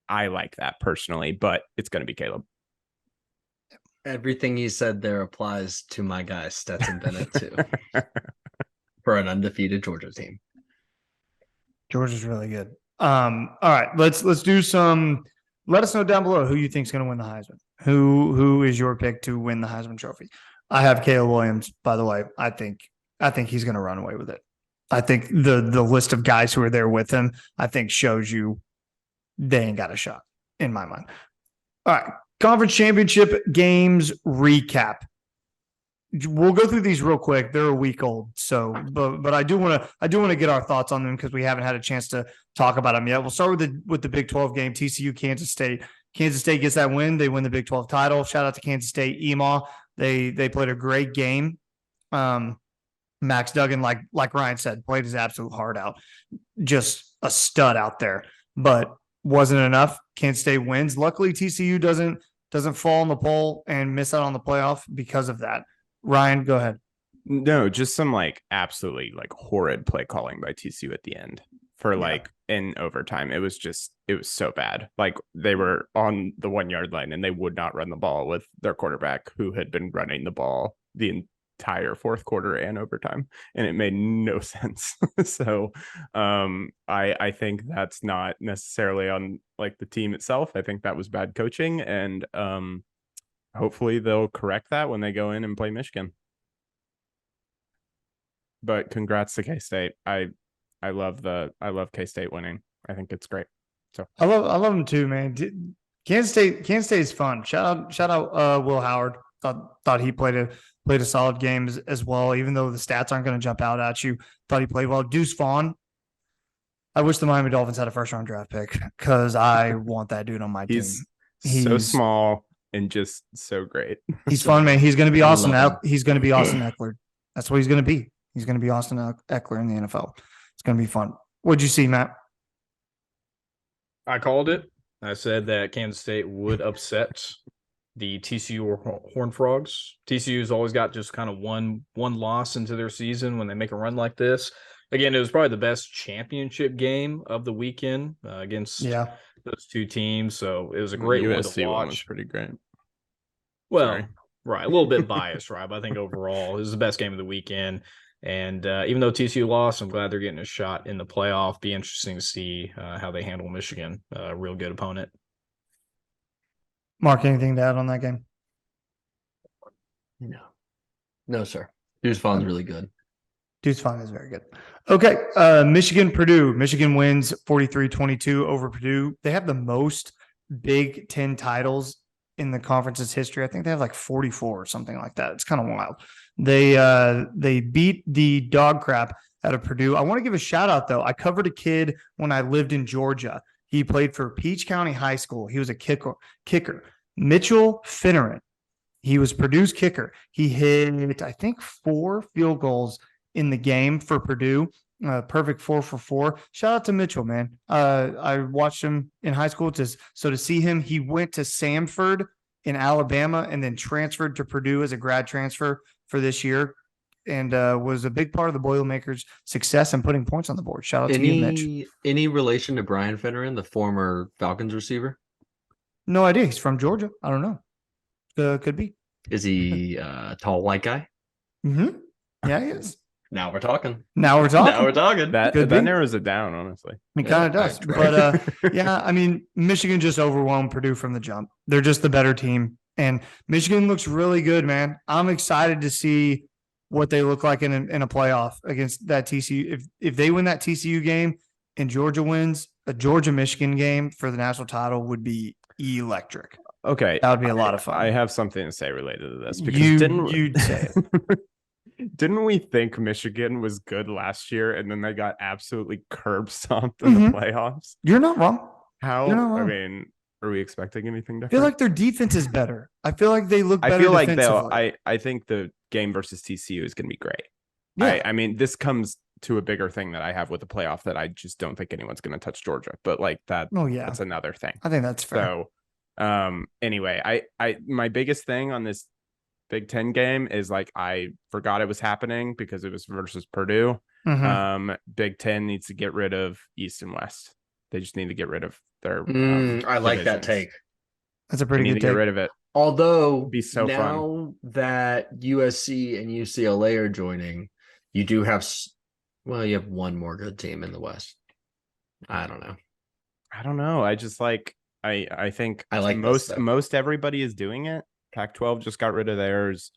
like that personally, but it's going to be Caleb. Everything you said there applies to my guy Stetson Bennett too, for an undefeated Georgia team. Georgia's really good. All right, let's do some. Let us know down below who you think is going to win the Heisman. Who is your pick to win the Heisman Trophy? I have Caleb Williams, by the way. I think he's going to run away with it. I think the list of guys who are there with him, I think shows you they ain't got a shot in my mind. All right, conference championship games recap. We'll go through these real quick. They're a week old, so but I do want to get our thoughts on them because we haven't had a chance to talk about them yet. We'll start with the Big 12 game, TCU Kansas State. Kansas State gets that win. They win the Big 12 title. Shout out to Kansas State, EMAW. They played a great game. Max Duggan, like Ryan said, played his absolute heart out. Just a stud out there, but wasn't enough. Kansas State wins. Luckily, TCU doesn't fall in the poll and miss out on the playoff because of that. Ryan, go ahead. No, just some like absolutely like horrid play calling by TCU at the end for like in overtime. It was so bad. Like they were on the 1 yard line and they would not run the ball with their quarterback who had been running the ball the entire fourth quarter and overtime, and it made no sense. So I think that's not necessarily on like the team itself. I think that was bad coaching, and hopefully they'll correct that when they go in and play Michigan. But congrats to K-State. I love K-State winning. I think it's great. So I love them too, man. Kansas State is fun. Shout out Will Howard. Thought he played a solid game as well, even though the stats aren't going to jump out at you. Thought he played well. Deuce Vaughn. I wish the Miami Dolphins had a first round draft pick because I want that dude on my team. He's so small and just so great. He's fun, man. He's going to be Austin. He's going to be Austin Eckler. That's what he's going to be. He's going to be Austin Eckler in the NFL. It's going to be fun. What'd you see, Matt? I called it. I said that Kansas State would upset the TCU Horned Frogs. TCU's always got just kind of one loss into their season when they make a run like this. Again, it was probably the best championship game of the weekend against those two teams. So it was a great one to watch. One was pretty great. Well, right, a little bit biased, right? But I think overall it was the best game of the weekend. And even though TCU lost, I'm glad they're getting a shot in the playoff. Be interesting to see how they handle Michigan, a real good opponent. Mark, anything to add on that game? No, sir. Deuce Vaughn's really good. Deuce Vaughn is very good. Okay, Michigan, Purdue. Michigan wins 43-22 over Purdue. They have the most Big Ten titles in the conference's history. I think they have like 44 or something like that. It's kind of wild. They beat the dog crap out of Purdue. I want to give a shout out though. I covered a kid when I lived in Georgia. He played for Peach County High School. He was a kicker. Mitchell Finneran. He was Purdue's kicker. He hit, I think, 4 field goals in the game for Purdue. Perfect 4 for 4. Shout out to Mitchell, man. I watched him in high school. To see him, he went to Samford in Alabama and then transferred to Purdue as a grad transfer for this year, and was a big part of the Boilermakers' success and putting points on the board. Shout out to you, Mitch. Any relation to Brian Finneran, the former Falcons receiver? No idea. He's from Georgia. I don't know. Could be. Is he a tall white guy? Mm-hmm. Yeah, he is. Now we're talking. Now we're talking. Now we're talking. That Could be. narrows it down, honestly. It kind of does. But yeah, I mean, Michigan just overwhelmed Purdue from the jump. They're just the better team. And Michigan looks really good, man. I'm excited to see what they look like in a playoff against that TCU. If they win that TCU game and Georgia wins, a Georgia-Michigan game for the national title would be electric. Okay. That would be a lot of fun. I have something to say related to this because you'd say it. Didn't we think Michigan was good last year and then they got absolutely curb stomped in the playoffs? You're not wrong. How? You're not wrong. I mean, are we expecting anything different? I feel like their defense is better. I feel like they look better I feel like defensively. I think the game versus TCU is going to be great. Yeah. I mean, this comes to a bigger thing that I have with the playoff that I just don't think anyone's going to touch Georgia. But like that, that's another thing. I think that's fair. So, anyway, I my biggest thing on this Big Ten game is like I forgot it was happening because it was versus Purdue. Mm-hmm. Big Ten needs to get rid of East and West. They just need to get rid of their. I like that take. That's a pretty good take. Get rid of it. Although It'd be so now that USC and UCLA are joining, you do have you have one more good team in the West. I don't know. I just like I think I like most everybody is doing it. Pac-12 just got rid of theirs.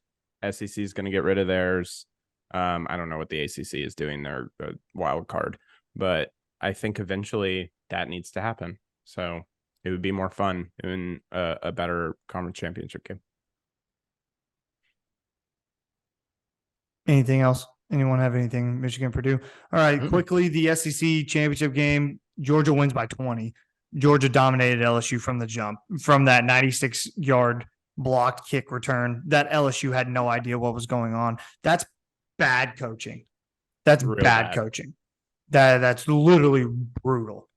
SEC is going to get rid of theirs. I don't know what the ACC is doing. They're a wild card, but I think eventually that needs to happen. So it would be more fun in a better conference championship game. Anything else? Anyone have anything? Michigan, Purdue. All right, quickly, the SEC championship game. Georgia wins by 20. Georgia dominated LSU from the jump, from that 96-yard blocked kick return that LSU had no idea what was going on. That's bad coaching. That's bad coaching. That's literally brutal.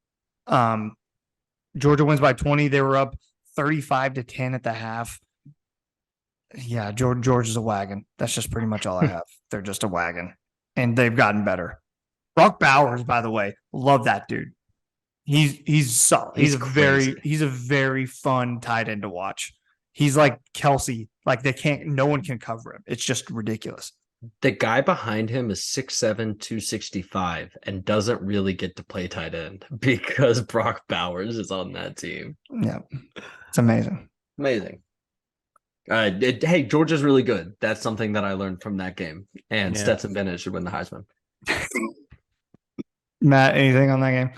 Georgia wins by 20. They were up 35-10 at the half. Yeah, Georgia's a wagon. That's just pretty much all I have. They're just a wagon, and they've gotten better. Brock Bowers, by the way, love that dude. He's solid. He's a very fun tight end to watch. He's like Kelsey. Like no one can cover him. It's just ridiculous. The guy behind him is 6'7", 265, and doesn't really get to play tight end because Brock Bowers is on that team. Yeah, it's amazing. Amazing. Hey, Georgia's really good. That's something that I learned from that game. And Stetson Bennett should win the Heisman. Matt, anything on that game?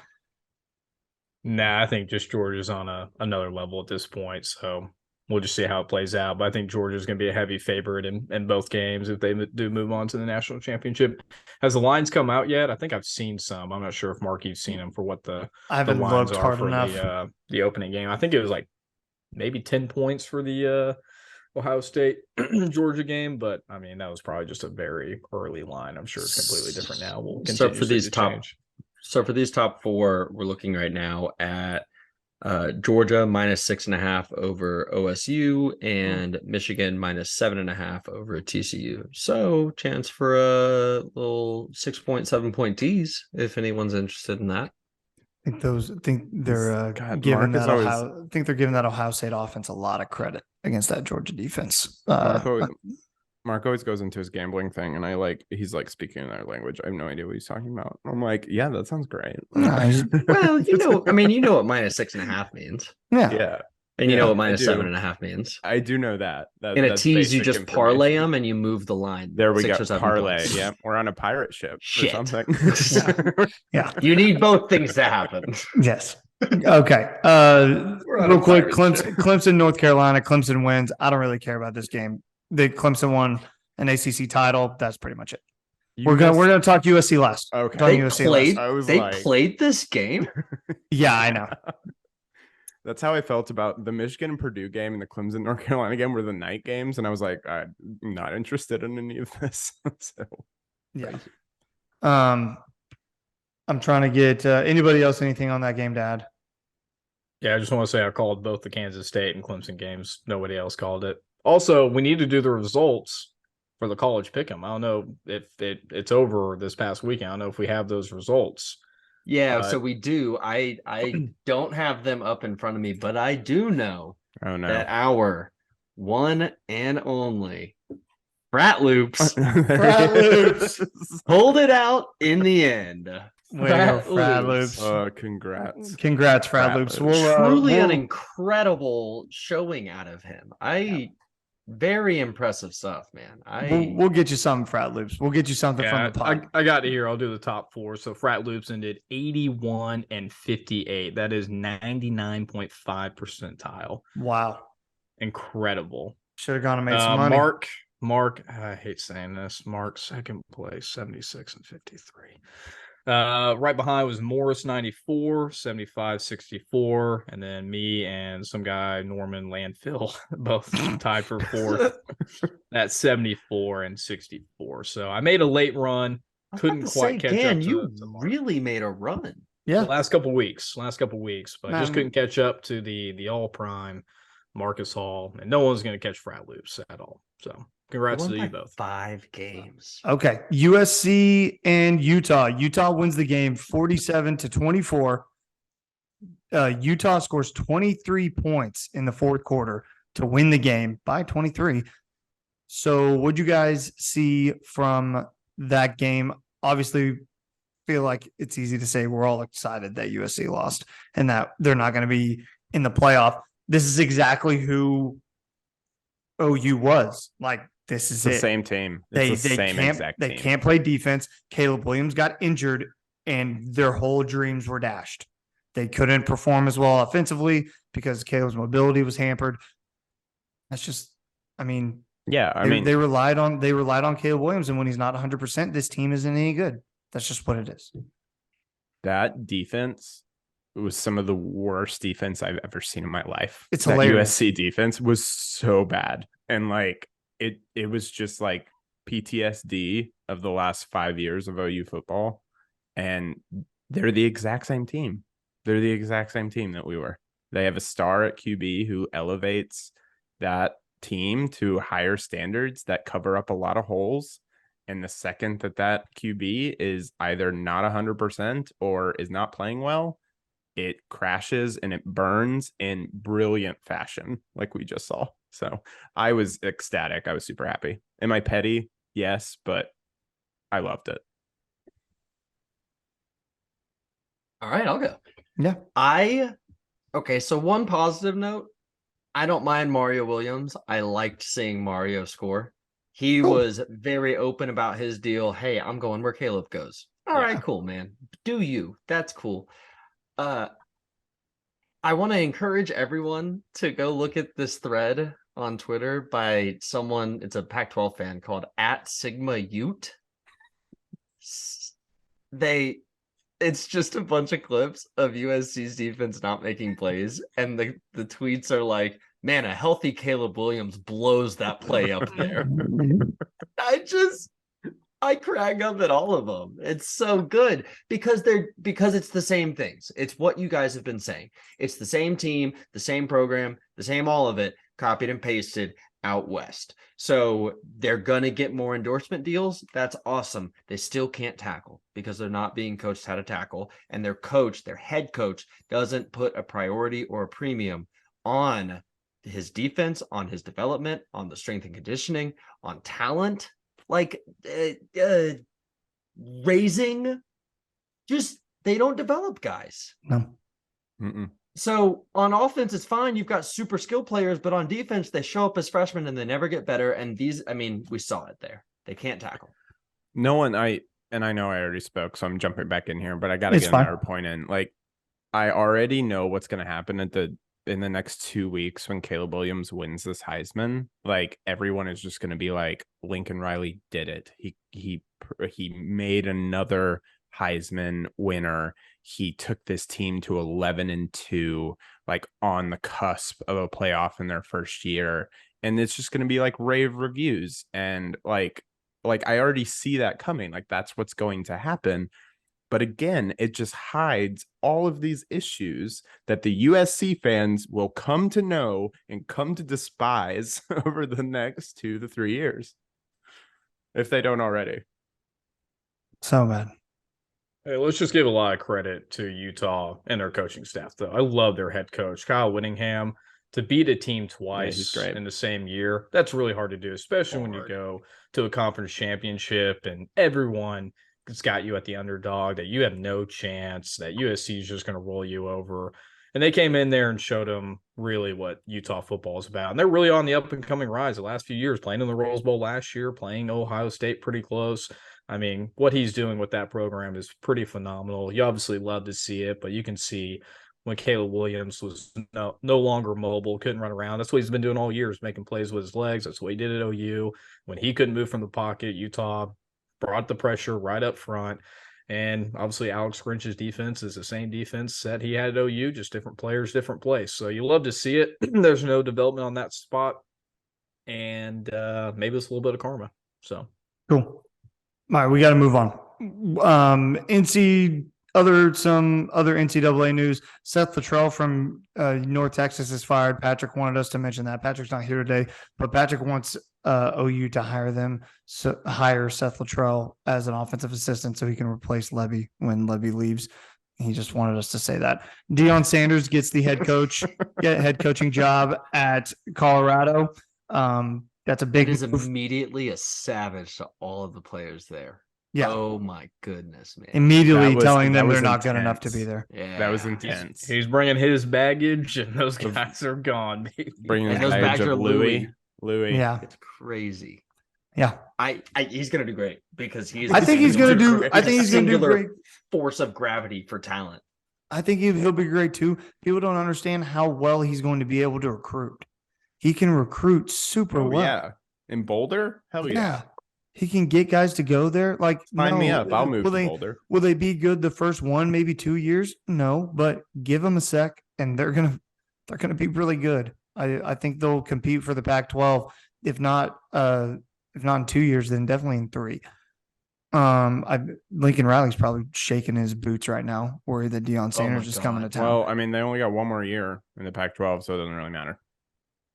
Nah, I think just Georgia's on another level at this point. So we'll just see how it plays out. But I think Georgia's going to be a heavy favorite in both games if they do move on to the national championship. Has the lines come out yet? I think I've seen some. I'm not sure if Mark, you've seen them for what the lines are for the opening game. I think it was like maybe 10 points for the Ohio State Georgia game, but I mean that was probably just a very early line. I'm sure it's completely different now. We'll continue for these top four, we're looking right now at Georgia -6.5 over OSU and Michigan -7.5 over TCU. So chance for a little 6.7 point tease if anyone's interested in that. I think they're giving that Ohio State offense a lot of credit against that Georgia defense. Mark always goes into his gambling thing, and he's like speaking in their language. I have no idea what he's talking about. I'm like, yeah, that sounds great. Well, you know what -6.5 means. Yeah. And you know what -7.5 means. I do know that. In a tease, you just parlay them and you move the line. There we go. Parlay. Yeah, we're on a pirate ship or something. Yeah. You need both things to happen. Yes. Okay. Real quick, Clemson, North Carolina. Clemson wins. I don't really care about this game. Clemson won an ACC title. That's pretty much it. We're gonna talk USC last. Okay. They played this game. Yeah, I know. That's how I felt about the Michigan and Purdue game and the Clemson North Carolina game were the night games, and I was like, I'm not interested in any of this. So, yeah. I'm trying to get anybody else anything on that game to add? Yeah, I just want to say I called both the Kansas State and Clemson games. Nobody else called it. Also, we need to do the results for the college pick'em. I don't know if it's over this past weekend. I don't know if we have those results. Yeah, so we do. I don't have them up in front of me, but I do know Oh no. that our one and only Frat Loops Frat Loops. pulled it out in the end. Way to go, Frat Loops. Congrats. Congrats, Frat Frat Loops. Loops. Truly an incredible showing out of him. Very impressive stuff, man. We'll get you something, Frat Loops. We'll get you something from the pod. I got to hear. I'll do the top 4. So Frat Loops ended 81 and 58. That is 99.5 percentile. Wow. Incredible. Should have gone and made some money. Mark, I hate saying this. Mark, second place, 76 and 53. Right behind was Morris 94, 75, 64, and then me and some guy, Norman Landfill, both tied for 4th at 74 and 64. So I made a late run, couldn't quite catch up. You really made a run. Yeah, the last couple weeks, but just couldn't catch up to the all prime Marcus Hall, and no one's going to catch Frat Loops at all. So congrats to you both. 5 games. Okay. USC and Utah. Utah wins the game 47-24. Utah scores 23 points in the fourth quarter to win the game by 23. So what'd you guys see from that game? Obviously, feel like it's easy to say we're all excited that USC lost and that they're not going to be in the playoff. This is exactly who OU was. Like, this is the it. Same team. They exact they team. can't play defense. Caleb Williams got injured and their whole dreams were dashed. They couldn't perform as well offensively because Caleb's mobility was hampered. That's just, they relied on Caleb Williams, and when he's not 100%, this team isn't any good. That's just what it is. That defense was some of the worst defense I've ever seen in my life. It's that hilarious. USC defense was so bad. And like it was just like PTSD of the last 5 years of OU football. And they're the exact same team. They're the exact same team that we were. They have a star at QB who elevates that team to higher standards that cover up a lot of holes. And the second that QB is either not 100% or is not playing well, it crashes and it burns in brilliant fashion, like we just saw. So I was ecstatic. I was super happy. Am I petty? Yes, but I loved it. All right, I'll go. Yeah. Okay, so one positive note, I don't mind Mario Williams. I liked seeing Mario score. He was very open about his deal. Hey, I'm going where Caleb goes. All right, cool, man. Do you? That's cool. I want to encourage everyone to go look at this thread on Twitter by someone. It's a Pac-12 fan called @SigmaUte. It's just a bunch of clips of USC's defense not making plays, and the tweets are like, man, a healthy Caleb Williams blows that play up there. I crack up at all of them. It's so good because it's the same things. It's what you guys have been saying. It's the same team, the same program, the same all of it, copied and pasted out west. So they're gonna get more endorsement deals. That's awesome. They still can't tackle because they're not being coached how to tackle, and their head coach, doesn't put a priority or a premium on his defense, on his development, on the strength and conditioning, on talent. Like raising, just they don't develop guys. No. Mm-mm. So on offense, it's fine. You've got super skilled players, but on defense, they show up as freshmen and they never get better. And we saw it there. They can't tackle. No one, I know I already spoke, so I'm jumping back in here, but I got to get another point in. Like, I already know what's going to happen in the next 2 weeks when Caleb Williams wins this Heisman. Like, everyone is just going to be like, Lincoln Riley did it. He made another Heisman winner. He took this team to 11-2, like on the cusp of a playoff in their first year. And it's just going to be like rave reviews. And like I already see that coming. Like, that's what's going to happen. But again, it just hides all of these issues that the USC fans will come to know and come to despise over the next 2 to 3 years, if they don't already. So bad. Hey, let's just give a lot of credit to Utah and their coaching staff, though. I love their head coach, Kyle Whittingham. To beat a team twice in the same year, that's really hard to do, especially when you go to a conference championship and everyone has got you at the underdog, that you have no chance, that USC is just going to roll you over. And they came in there and showed them really what Utah football is about. And they're really on the up-and-coming rise the last few years, playing in the Rose Bowl last year, playing Ohio State pretty close. I mean, what he's doing with that program is pretty phenomenal. You obviously love to see it, but you can see when Caleb Williams was no longer mobile, couldn't run around. That's what he's been doing all years, making plays with his legs. That's what he did at OU. When he couldn't move from the pocket, Utah brought the pressure right up front. And obviously Alex Grinch's defense is the same defense that he had at OU, just different players, different place. So you love to see it. There's no development on that spot. And maybe it's a little bit of karma. So cool. All right, we got to move on. Some other NCAA news. Seth Luttrell from North Texas is fired. Patrick wanted us to mention that. Patrick's not here today, but Patrick wants OU to hire Seth Luttrell as an offensive assistant so he can replace Levy when Levy leaves. He just wanted us to say that. Deion Sanders gets the head coaching job at Colorado. That's a big. It is immediately a savage to all of the players there. Yeah. Oh my goodness, man. Immediately telling them they're not good enough to be there. Yeah. That was intense. He's bringing his baggage, and those guys are gone. Bringing And the those bags baggage are of Louis. Yeah. It's crazy. Yeah. He's gonna do great because he's. I think he's gonna do great. Force of gravity for talent. I think he'll be great too. People don't understand how well he's going to be able to recruit. He can recruit super well. Yeah. In Boulder? Hell yeah. He can get guys to go there. Like, sign me up. I'll move to Boulder. Will they be good the first 1, maybe 2 years? No, but give them a sec, and they're gonna be really good. I think they'll compete for the Pac-12. If not in 2 years, then definitely in 3. Lincoln Riley's probably shaking his boots right now, worried that Deion Sanders is coming to town. Well, I mean, they only got 1 more year in the Pac-12, so it doesn't really matter.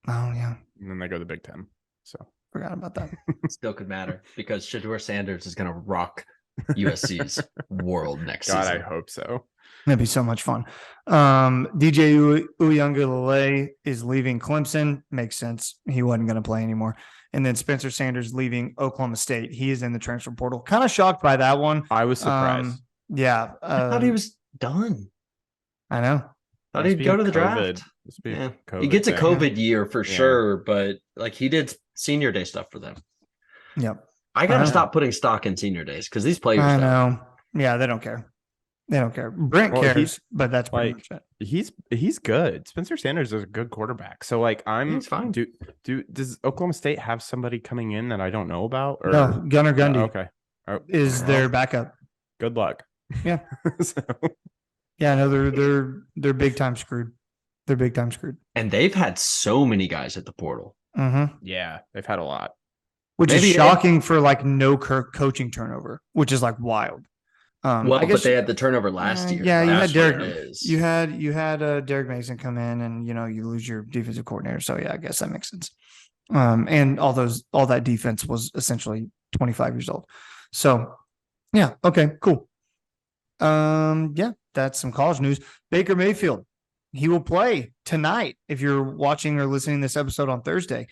Oh yeah, and then they go to the Big Ten. So forgot about that. Still could matter because Shedeur Sanders is going to rock USC's world next season. I hope so. That'd be so much fun. DJ Uyunglele is leaving Clemson. Makes sense. He wasn't going to play anymore. And then Spencer Sanders leaving Oklahoma State. He is in the transfer portal. Kind of shocked by that one. I was surprised. Yeah. I thought he was done. I know. Thought he'd go to the draft. Yeah. He gets a COVID year for sure, but like he did senior day stuff for them. Yep. I got to stop putting stock in senior days because these players. I know. Yeah, they don't care. They don't care. Brent cares, but that's pretty much it. He's good. Spencer Sanders is a good quarterback. So like he's fine. Does Oklahoma State have somebody coming in that I don't know about? Or no, Gunnar Gundy is their backup. Good luck. Yeah. Yeah, no, they're big time screwed. They're big time screwed. And they've had so many guys at the portal. Mm-hmm. Yeah, they've had a lot. Which is shocking for like no coaching turnover, which is like wild. But they had the turnover last year. Yeah, you had Derek. You had Derek Mason come in, and you lose your defensive coordinator. So yeah, I guess that makes sense. And all that defense was essentially 25 years old. So yeah, okay, cool. Yeah, that's some college news. Baker Mayfield, he will play tonight. If you're watching or listening to this episode on Thursday,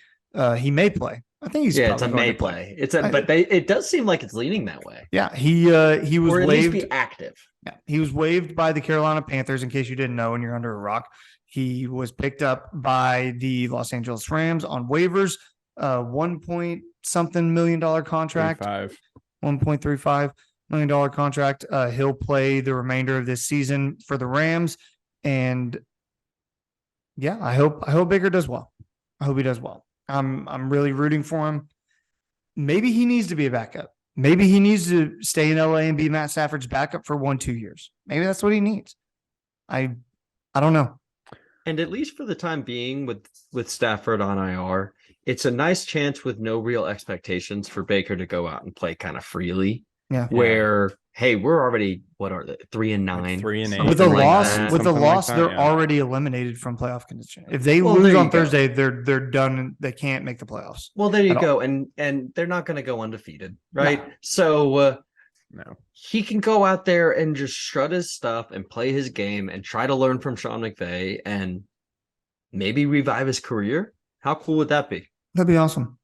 he may play. I think he's it's a may play. It does seem like it's leaning that way. Yeah, he was or at waived. Least be active. Yeah, he was waived by the Carolina Panthers. In case you didn't know, and you're under a rock, he was picked up by the Los Angeles Rams on waivers. $1.something million contract. $1.35 million contract. He'll play the remainder of this season for the Rams, and yeah, I hope Baker does well. I hope he does well. I'm really rooting for him. Maybe he needs to be a backup. Maybe he needs to stay in LA and be Matt Stafford's backup for 1-2 years. Maybe that's what he needs. I don't know. And at least for the time being with Stafford on IR, it's a nice chance with no real expectations for Baker to go out and play kind of freely. Yeah. Where, hey, we're already, what are they, 3-9? Like 3-8. With a loss, they're already eliminated from playoff contention. If they lose on Thursday, they're done. They can't make the playoffs. Well, there you go. And they're not going to go undefeated, right? No. So No. He can go out there and just strut his stuff and play his game and try to learn from Sean McVay and maybe revive his career. How cool would that be? That'd be awesome.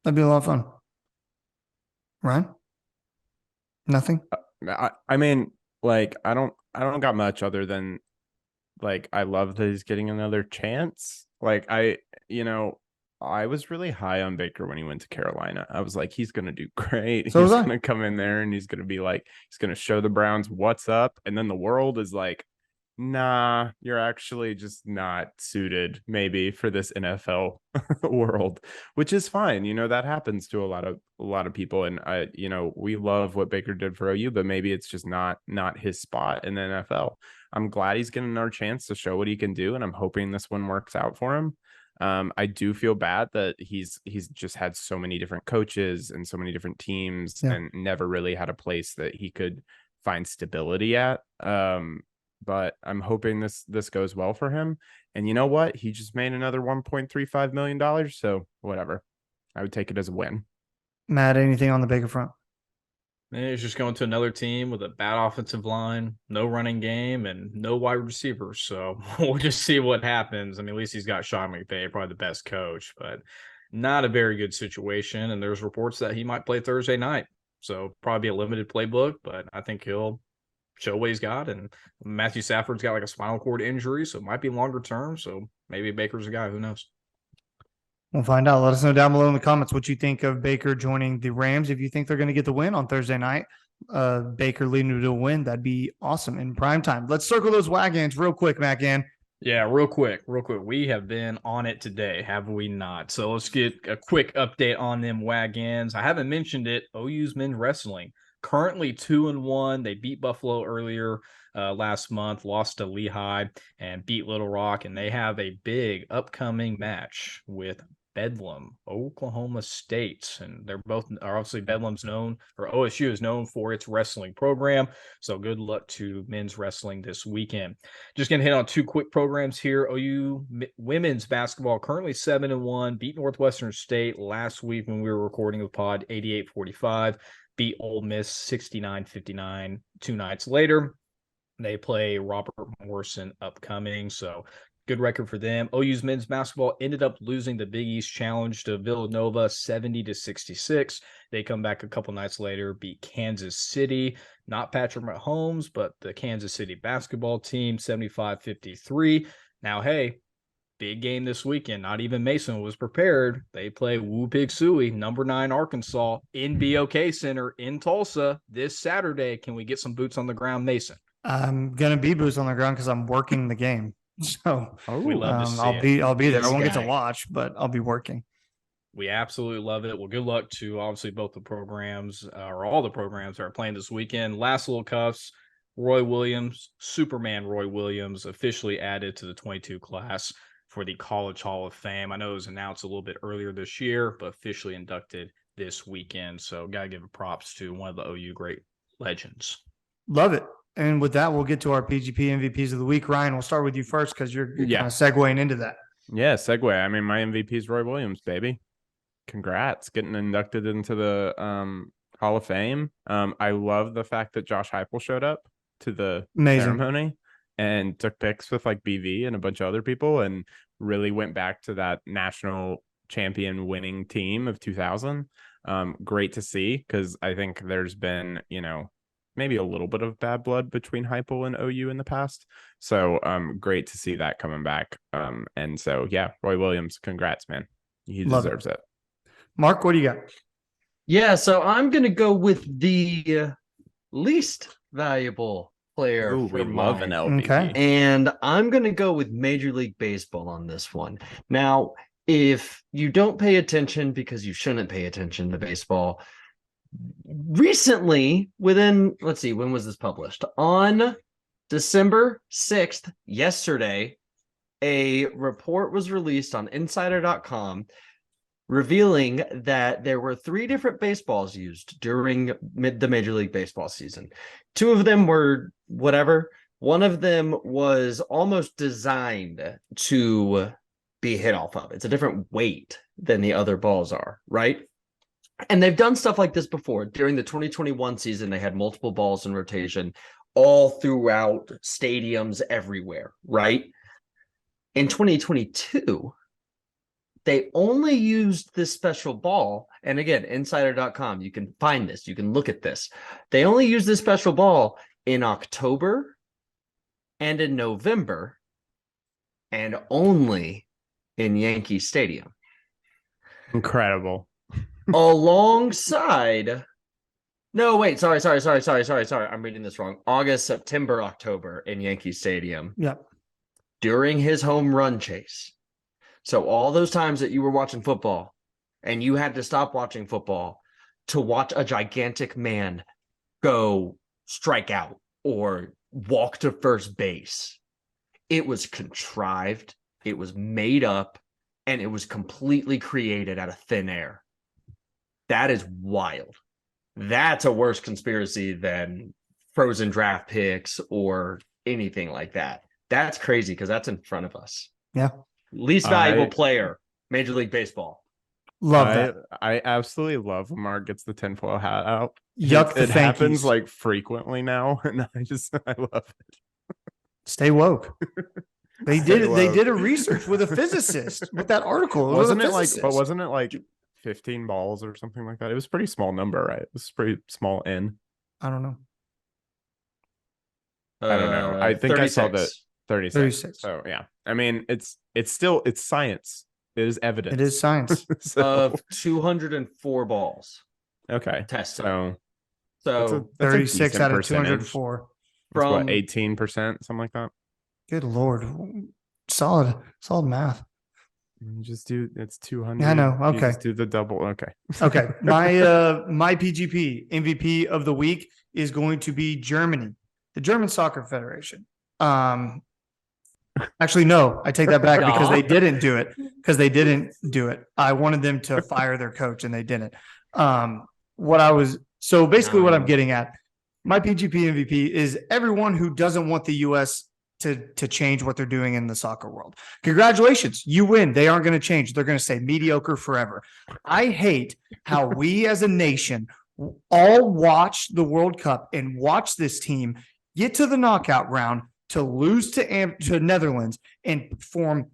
That'd be a lot of fun. Ryan? Nothing? I mean, like, I don't got much other than, like, I love that he's getting another chance. Like, I was really high on Baker when he went to Carolina. I was like, he's going to do great. So he's was I. going to come in there and he's going to be like, he's going to show the Browns what's up. And then the world is like, nah, you're actually just not suited maybe for this NFL world, which is fine. That happens to a lot of people. And we love what Baker did for OU, but maybe it's just not his spot in the NFL. I'm glad he's getting another chance to show what he can do. And I'm hoping this one works out for him. I do feel bad that he's just had so many different coaches and so many different teams and never really had a place that he could find stability at. But I'm hoping this goes well for him. And you know what? He just made another $1.35 million. So whatever. I would take it as a win. Matt, anything on the Baker front? And he's just going to another team with a bad offensive line, no running game, and no wide receivers. So we'll just see what happens. I mean, at least he's got Sean McVay, probably the best coach, but not a very good situation. And there's reports that he might play Thursday night. So probably a limited playbook, but I think he'll show what he's got. And Matthew Stafford's got like a spinal cord injury, so it might be longer term. So maybe Baker's a guy. Who knows? We'll find out. Let us know down below in the comments what you think of Baker joining the Rams. If you think they're going to get the win on Thursday night, Baker leading to a win, that'd be awesome in prime time. Let's circle those wagons real quick, Matt Gann. Yeah, real quick. We have been on it today, have we not? So let's get a quick update on them wagons. I haven't mentioned it. OU's men's wrestling currently 2-1. They beat Buffalo earlier last month, lost to Lehigh, and beat Little Rock. And they have a big upcoming match with Bedlam, Oklahoma State. And they're both are obviously Bedlam's known, or OSU is known for its wrestling program. So good luck to men's wrestling this weekend. Just going to hit on two quick programs here. OU women's basketball currently 7-1, beat Northwestern State last week when we were recording the pod 88-45, beat Ole Miss 69-59 two nights later. They play Robert Morrison upcoming. So good record for them. OU's men's basketball ended up losing the Big East Challenge to Villanova 70-66. They come back a couple nights later, beat Kansas City, not Patrick Mahomes, but the Kansas City basketball team 75-53. Now, hey, big game this weekend. Not even Mason was prepared. They play Woo Pig Sooie, number 9 Arkansas, in BOK Center in Tulsa this Saturday. Can we get some boots on the ground, Mason? I'm going to be boots on the ground because I'm working the game. So we love to see I'll be there. This I won't get guy. to watch, but I'll be working. We absolutely love it. Well, good luck to obviously both the programs, or all the programs that are playing this weekend. Last little cuffs, Roy Williams, Superman Roy Williams, officially added to the 22 class for the College Hall of Fame. I know it was announced a little bit earlier this year, but officially inducted this weekend. So got to give props to one of the OU great legends. Love it. And with that, we'll get to our PGP MVPs of the week. Ryan, we'll start with you first because you're kind of segueing into that. Yeah, segue. I mean, my MVP is Roy Williams, baby. Congrats, getting inducted into the Hall of Fame. I love the fact that Josh Heupel showed up to the ceremony and took pics with like BV and a bunch of other people and really went back to that national champion winning team of 2000. Great to see, because I think there's been, maybe a little bit of bad blood between Heupel and OU in the past. So great to see that coming back. And so, yeah, Roy Williams, congrats, man. He deserves it. Mark, what do you got? Yeah, so I'm going to go with the least valuable player. Ooh, we love an LVP. Okay. And I'm going to go with Major League Baseball on this one. Now, if you don't pay attention, because you shouldn't pay attention to baseball, recently, when was this published? On December 6th, yesterday, a report was released on insider.com revealing that there were 3 different baseballs used during the Major League Baseball season. 2 of them were whatever. One of them was almost designed to be hit off of. It's a different weight than the other balls are, right? And they've done stuff like this before. During the 2021 season, they had multiple balls in rotation all throughout stadiums everywhere, right? In 2022, they only used this special ball. And again, insider.com, you can find this. You can look at this. They only used this special ball in October and in November, and only in Yankee Stadium. Incredible. Alongside, no, wait, sorry. I'm reading this wrong. August, September, October in Yankee Stadium. Yep. During his home run chase. So all those times that you were watching football and you had to stop watching football to watch a gigantic man go strike out or walk to first base, it was contrived, it was made up, and it was completely created out of thin air. That is wild. That's a worse conspiracy than frozen draft picks or anything like that. That's crazy because that's in front of us. Yeah. Least valuable player, Major League Baseball. Love that. I absolutely love when Mark gets the tinfoil hat out. Yuck, It happens like frequently now, and I love it. Stay woke. They Stay did. They woke. did a research with a physicist with that article. Wasn't it like 15 balls or something like that? It was a pretty small number, right? It was pretty small in. I don't know. I don't know. I think 36. I saw that 36. 36. So yeah. I mean, it's science. It is evidence. It is science. So, Of 204 balls okay. tested. So So that's a 36 decent out of percentage. 204. That's what, from 18%, something like that. Good Lord. Solid math. Just do it's 200. Yeah, I know. You Okay. just do the double. Okay. Okay. My PGP MVP of the week is going to be Germany, the German Soccer Federation. Actually, no, I take that back because they didn't do it. I wanted them to fire their coach and they didn't. What I'm getting at, my PGP MVP is everyone who doesn't want the US to change what they're doing in the soccer world. Congratulations, you win. They aren't going to change. They're going to stay mediocre forever. I hate how we as a nation all watch the World Cup and watch this team get to the knockout round to lose to Netherlands and perform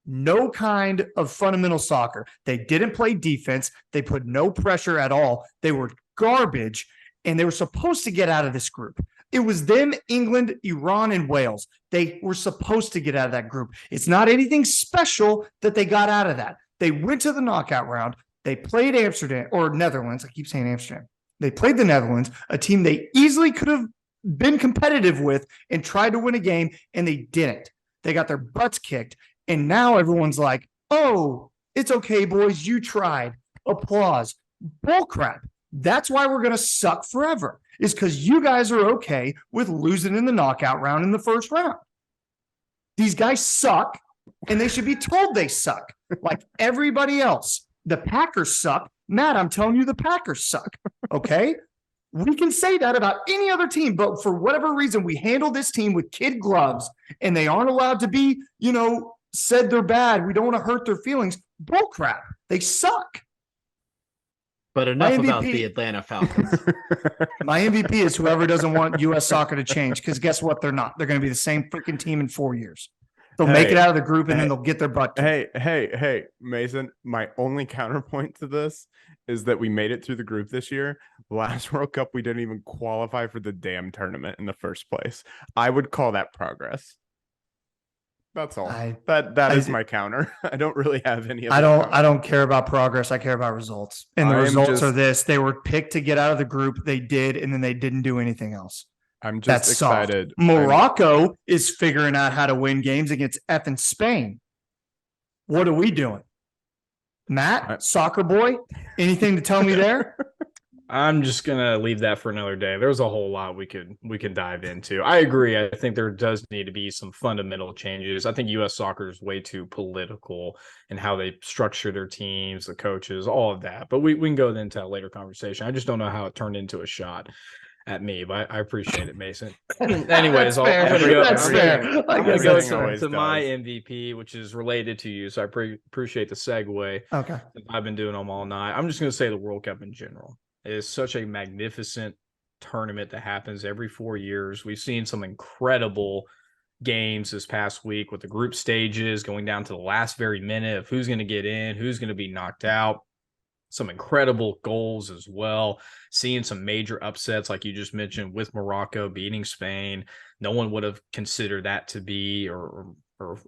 no kind of fundamental soccer. They didn't play defense. They put no pressure at all. They were garbage, and they were supposed to get out of this group. It was them, England, Iran, and Wales. They were supposed to get out of that group. It's not anything special that they got out of that. They went to the knockout round. They played Amsterdam or Netherlands. I keep saying Amsterdam. They played the Netherlands, a team they easily could have been competitive with and tried to win a game, and they didn't. They got their butts kicked, and now everyone's like, oh, it's okay, boys. You tried. Applause. Bullcrap. That's why we're going to suck forever, is because you guys are okay with losing in the knockout round in the first round. These guys suck, and they should be told they suck, like everybody else. The Packers suck. Matt, I'm telling you, the Packers suck, okay? We can say that about any other team, but for whatever reason, we handle this team with kid gloves, and they aren't allowed to be, said they're bad. We don't want to hurt their feelings. Bullcrap. They suck. But enough about the Atlanta Falcons. My MVP is whoever doesn't want U.S. soccer to change, because guess what? They're not. They're going to be the same freaking team in 4 years. They'll make it out of the group, and then they'll get their butt kicked. Hey, Mason, my only counterpoint to this is that we made it through the group this year. Last World Cup, we didn't even qualify for the damn tournament in the first place. I would call that progress. That's all. That is my counter. I don't really have any other I don't care about progress. I care about results. And the results are this. They were picked to get out of the group. They did, and then they didn't do anything else. I'm just excited. Morocco is figuring out how to win games against effing Spain. What are we doing? Matt, soccer boy, anything to tell me there? I'm just gonna leave that for another day. There's a whole lot we could dive into. I agree. I think there does need to be some fundamental changes. I think U.S. soccer is way too political in how they structure their teams, the coaches, all of that. But we can go into a later conversation. I just don't know how it turned into a shot. at me, but I appreciate it, Mason. Anyways, That's fair. That's fair. I'm I gonna guess go that's fair. to my MVP, which is related to you. So I appreciate the segue. Okay. I've been doing them all night. I'm just going to say the World Cup in general. It is such a magnificent tournament that happens every 4 years. We've seen some incredible games this past week with the group stages going down to the last very minute of who's going to get in, who's going to be knocked out. Some incredible goals as well. Seeing some major upsets, like you just mentioned, with Morocco beating Spain. No one would have considered that to be or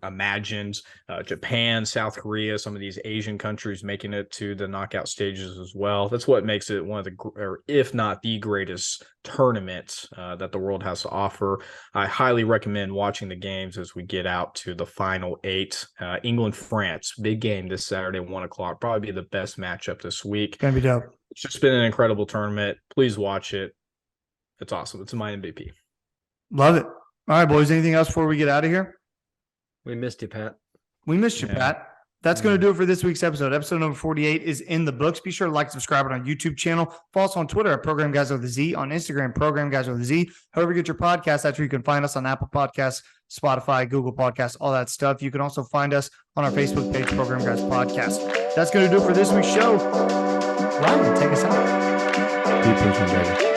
imagined. Japan, South Korea, some of these Asian countries making it to the knockout stages as well. That's what makes it one of the, or if not the greatest tournament that the world has to offer. I highly recommend watching the games as we get out to the final 8. England, France, big game this Saturday at 1 o'clock. Probably be the best matchup this week. Gonna be dope. It's just been an incredible tournament. Please watch it. It's awesome. It's my MVP. Love it. All right, boys. Anything else before we get out of here? We missed you, Pat. We missed you, Pat. That's going to do it for this week's episode. Episode number 48 is in the books. Be sure to like, subscribe on our YouTube channel. Follow us on Twitter at Program Guys with a Z. On Instagram, Program Guys with a Z. However you get your podcast, that's where you can find us on Apple Podcasts, Spotify, Google Podcasts, all that stuff. You can also find us on our Facebook page, Program Guys Podcast. That's going to do it for this week's show. Ryan, take us out. Keep pushing, baby.